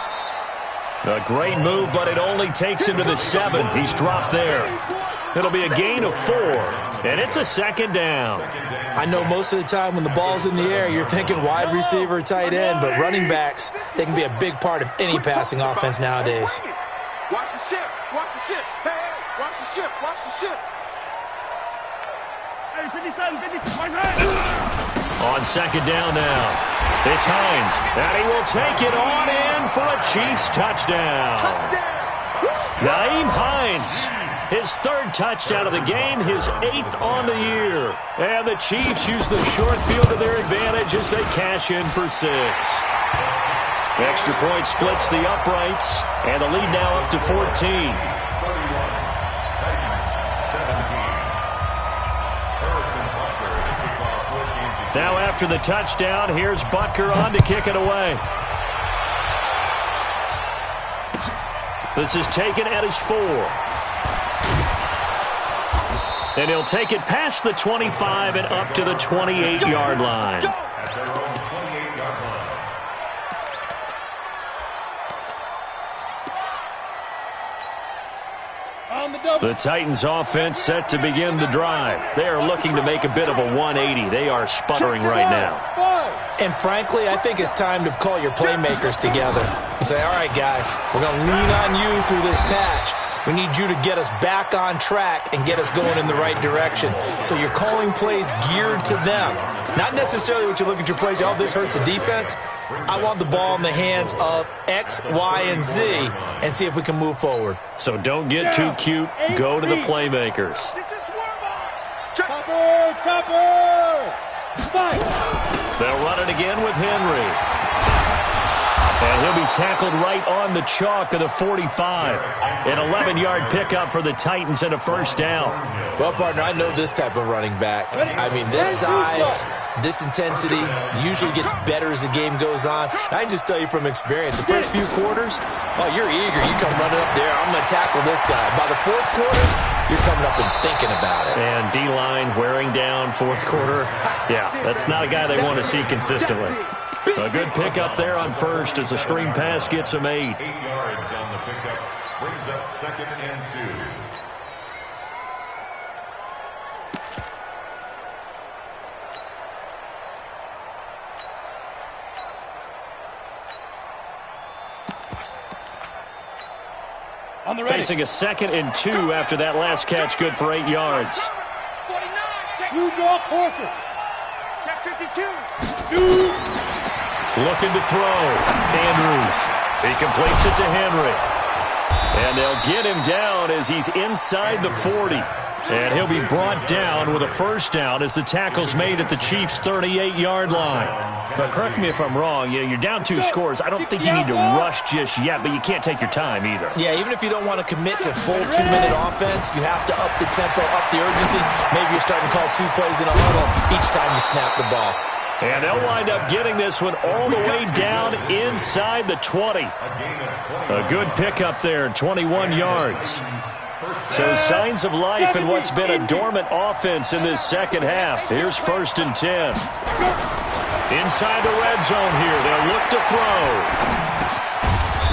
A great move, but it only takes him to the 7. He's dropped there. It'll be a gain of 4, and it's a 2nd down. I know most of the time when the ball's in the air, you're thinking wide receiver, tight end, but running backs, they can be a big part of any passing offense nowadays. Watch the ship. Hey, watch the ship. Hey, 57. On 2nd down now, it's Hines, and he will take it on in for a Chiefs touchdown. Nyheim Hines, his 3rd touchdown of the game, his 8th on the year. And the Chiefs use the short field to their advantage as they cash in for 6. Extra point splits the uprights, and the lead now up to 14. Now after the touchdown, here's Butker on to kick it away. This is taken at his 4. And he'll take it past the 25 and up to the 28-yard line. The Titans offense set to begin the drive. They are looking to make a bit of a 180. They are sputtering right now. And frankly, I think it's time to call your playmakers together and say, all right, guys, we're going to lean on you through this patch. We need you to get us back on track and get us going in the right direction. So you're calling plays geared to them. Not necessarily what you look at your plays, oh, this hurts the defense. I want the ball in the hands of X, Y, and Z and see if we can move forward. So don't get too cute. Go to the playmakers. Chopper! They'll run it again with Henry. And he'll be tackled right on the chalk of the 45. An 11-yard pickup for the Titans and a first down. Well, partner, I know this type of running back. I mean, this size, this intensity usually gets better as the game goes on. And I can just tell you from experience, the first few quarters, oh, you're eager. You come running up there, I'm going to tackle this guy. By the fourth quarter, you're coming up and thinking about it. And D-line wearing down fourth quarter. Yeah, that's not a guy they want to see consistently. A good pickup there on first as the screen pass gets him 8. 8 yards on the pickup. Brings up 2nd and 2. Facing a 2nd and 2 after that last catch, good for 8 yards. 49, check. Blue draw, Corker. Check 52. Looking to throw. Andrews. He completes it to Henry. And they'll get him down as he's inside the 40. And he'll be brought down with a first down as the tackle's made at the Chiefs' 38-yard line. But correct me if I'm wrong, you're down 2 scores. I don't think you need to rush just yet, but you can't take your time either. Yeah, even if you don't want to commit to full 2-minute offense, you have to up the tempo, up the urgency. Maybe you're starting to call 2 plays in a huddle each time you snap the ball. And they'll wind up getting this one all the way down inside the 20. A good pickup there, 21 yards. So signs of life in what's been a dormant offense in this second half. Here's 1st and 10. Inside the red zone here. They'll look to throw.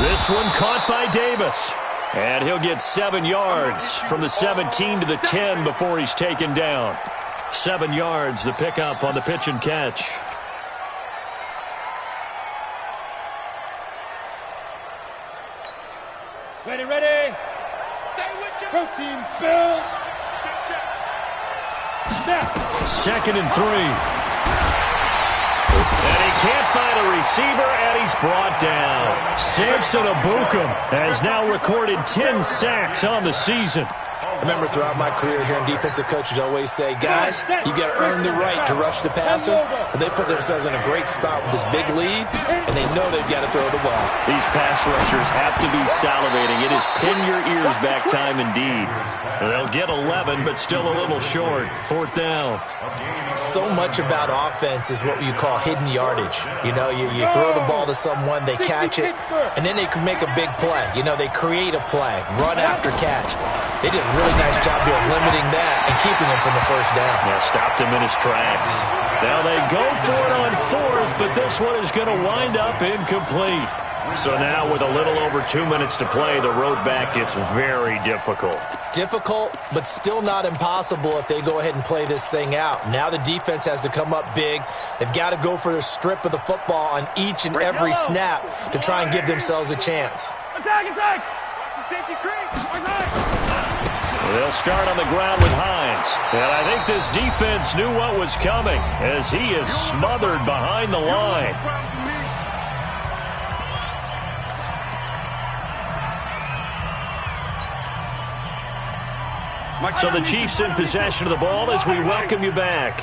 This one caught by Davis. And he'll get 7 yards from the 17 to the 10 before he's taken down. 7 yards, the pickup on the pitch and catch. Ready, ready. Stay with you. Protein spill. Snap. 2nd and 3. And he can't find a receiver, and he's brought down. Samson Abukum has now recorded 10 sacks on the season. I remember throughout my career hearing defensive coaches always say, guys, you got to earn the right to rush the passer. But they put themselves in a great spot with this big lead, and they know they've got to throw the ball. These pass rushers have to be salivating. It is pin your ears back time indeed. They'll get 11, but still a little short. 4th down. So much about offense is what you call hidden yardage. You know, you throw the ball to someone, they catch it, and then they can make a big play. You know, they create a play, run after catch. They did a really nice job there of limiting that and keeping him from the first down. Yeah, stopped him in his tracks. Now they go for it on 4th, but this one is going to wind up incomplete. So now with a little over 2 minutes to play, the road back gets very difficult. Difficult, but still not impossible if they go ahead and play this thing out. Now the defense has to come up big. They've got to go for the strip of the football on each and every snap to try and give themselves a chance. Attack, attack. Watch the safety creep. They'll start on the ground with Hines. And I think this defense knew what was coming as he is smothered behind the line. So the Chiefs in possession of the ball as we welcome you back.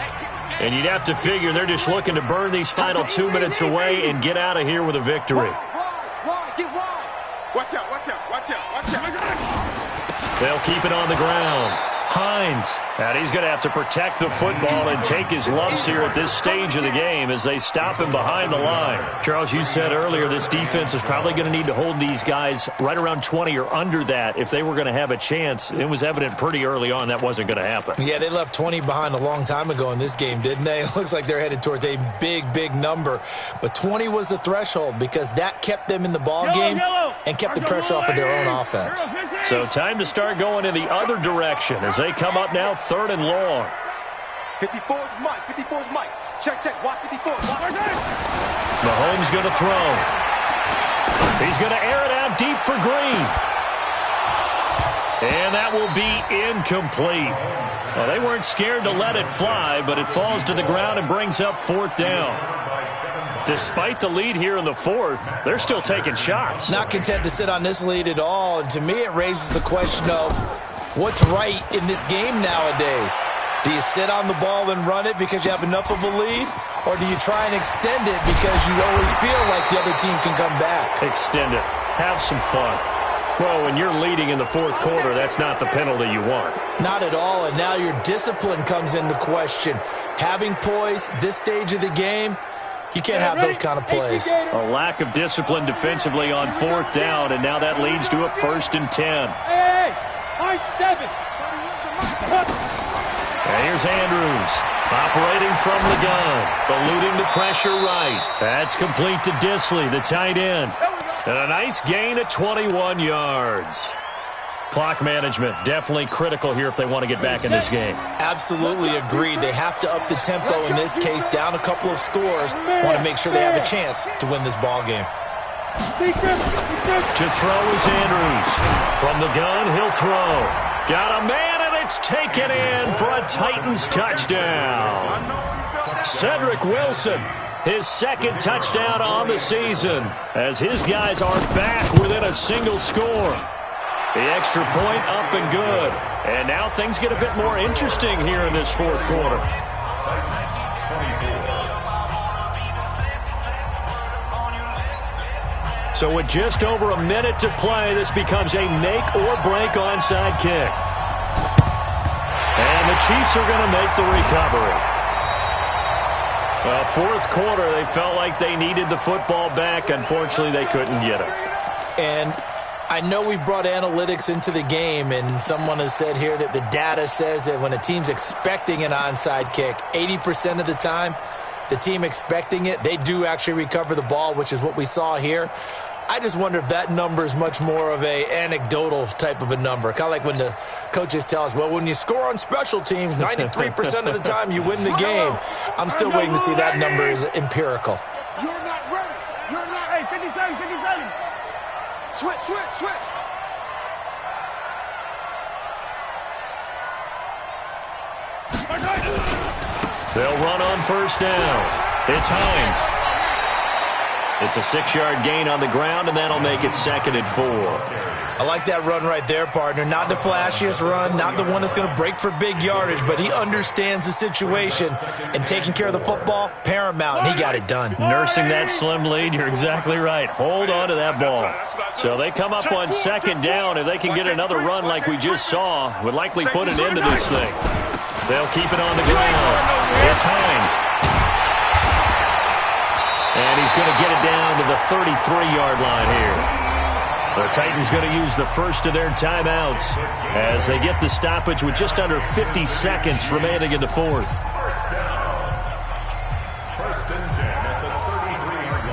And you'd have to figure they're just looking to burn these final 2 minutes away and get out of here with a victory. Watch out, watch out, watch out, watch out. They'll keep it on the ground. Hines, and he's going to have to protect the football and take his lumps here at this stage of the game as they stop him behind the line. Charles, you said earlier this defense is probably going to need to hold these guys right around 20 or under that if they were going to have a chance. It was evident pretty early on that wasn't going to happen. Yeah, they left 20 behind a long time ago in this game, didn't they? It looks like they're headed towards a big, big number. But 20 was the threshold because that kept them in the ball game and kept the pressure off of their own offense. So time to start going in the other direction as they come up now 3rd and long. 54's Mike. 54's Mike. Check, check. Watch 54. Watch. Mahomes going to throw. He's going to air it out deep for Green. And that will be incomplete. Well, they weren't scared to let it fly, but it falls to the ground and brings up 4th down. Despite the lead here in the 4th, they're still taking shots. Not content to sit on this lead at all. And to me, it raises the question of what's right in this game nowadays. Do you sit on the ball and run it because you have enough of a lead? Or do you try and extend it because you always feel like the other team can come back? Extend it. Have some fun. Well, when you're leading in the 4th quarter, that's not the penalty you want. Not at all, and now your discipline comes into question. Having poise this stage of the game, you can't have those kind of plays. A lack of discipline defensively on 4th down, and now that leads to a 1st and 10. Hey, high 7. And here's Andrews, operating from the gun, eluding the pressure right. That's complete to Disley, the tight end. And a nice gain of 21 yards. Clock management, definitely critical here if they want to get back in this game. Absolutely agreed. They have to up the tempo in this case, down a couple of scores. Want to make sure they have a chance to win this ball game. To throw is Andrews. From the gun, he'll throw. Got a man, and it's taken in for a Titans touchdown. Cedric Wilson, his second touchdown on the season, as his guys are back within a single score. The extra point up and good. And now things get a bit more interesting here in this fourth quarter. So with just over a minute to play, this becomes a make-or-break onside kick. And the Chiefs are going to make the recovery. Well, fourth quarter, they felt like they needed the football back. Unfortunately, they couldn't get it. And I know we brought analytics into the game, and someone has said here that the data says that when a team's expecting an onside kick, 80% of the time, the team expecting it, they do actually recover the ball, which is what we saw here. I just wonder if that number is much more of a anecdotal type of a number. Kind of like when the coaches tell us, well, when you score on special teams, 93% of the time you win the game. I'm still waiting to see that number is empirical. You're not ready. You're not. Hey, 57, 57. Switch, switch, switch. They'll run on first down. It's Hines. It's a 6-yard gain on the ground, and that'll make it 2nd and 4. I like that run right there, partner. Not the flashiest run, not the one that's going to break for big yardage, but he understands the situation, and taking care of the football, paramount, and he got it done. Nursing that slim lead, you're exactly right. Hold on to that ball. So they come up on 2nd down. If they can get another run like we just saw, would likely put an end to this thing. They'll keep it on the ground. It's Hines. And he's going to get it down to the 33-yard line here. The Titans going to use the first of their timeouts as they get the stoppage with just under 50 seconds remaining in the fourth. First down. 1st and 10 at the 33-yard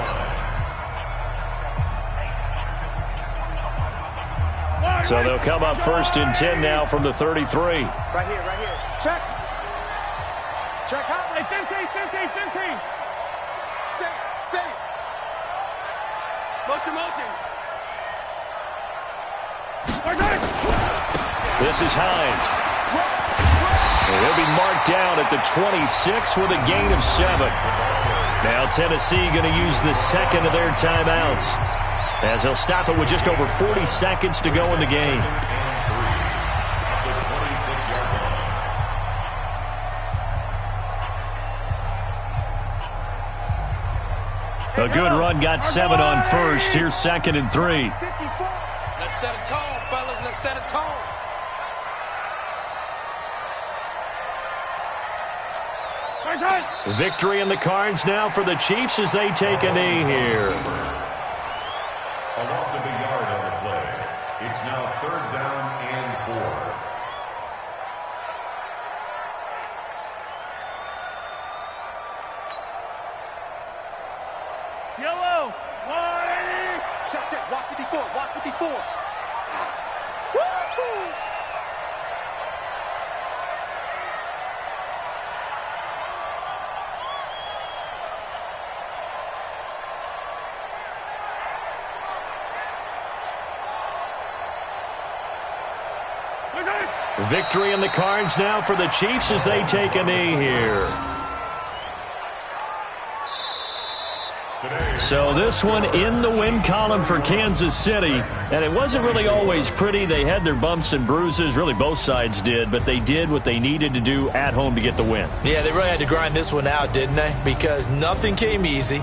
line. So they'll come up 1st and 10 now from the 33. Right here, right here. Check. Check out. Hey, 15, 15, 15. Safe. Motion. This is Hines. He'll be marked down at the 26 with a gain of 7. Now Tennessee going to use the second of their timeouts, as they'll stop it with just over 40 seconds to go in the game. A good run, got 7 on first. Here's 2nd and 3. Let's set a tone, fellas. Let's set a tone. Victory in the cards now for the Chiefs as they take a knee here. A loss of a yard on the play. It's now 3rd down and 4. Yellow. 180. Check. Watch 54. Watch 54. Woo! Victory in the cards now for the Chiefs as they take a knee here. So this one in the win column for Kansas City, and it wasn't really always pretty. They had their bumps and bruises, really both sides did, but they did what they needed to do at home to get the win. Yeah, they really had to grind this one out, didn't they? Because nothing came easy.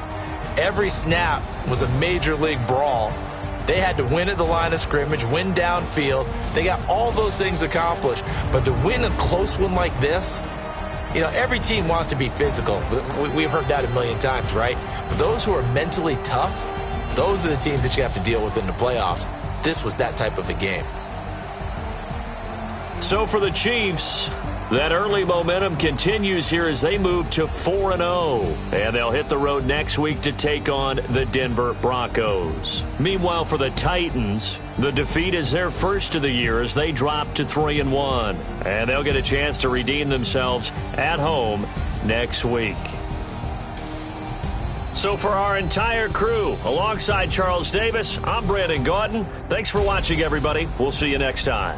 Every snap was a major league brawl. They had to win at the line of scrimmage, win downfield. They got all those things accomplished. But to win a close one like this, you know, every team wants to be physical. We've heard that a million times, right? But those who are mentally tough, those are the teams that you have to deal with in the playoffs. This was that type of a game. So for the Chiefs, that early momentum continues here as they move to 4-0. And they'll hit the road next week to take on the Denver Broncos. Meanwhile, for the Titans, the defeat is their first of the year as they drop to 3-1. And they'll get a chance to redeem themselves at home next week. So for our entire crew, alongside Charles Davis, I'm Brandon Gaudin. Thanks for watching, everybody. We'll see you next time.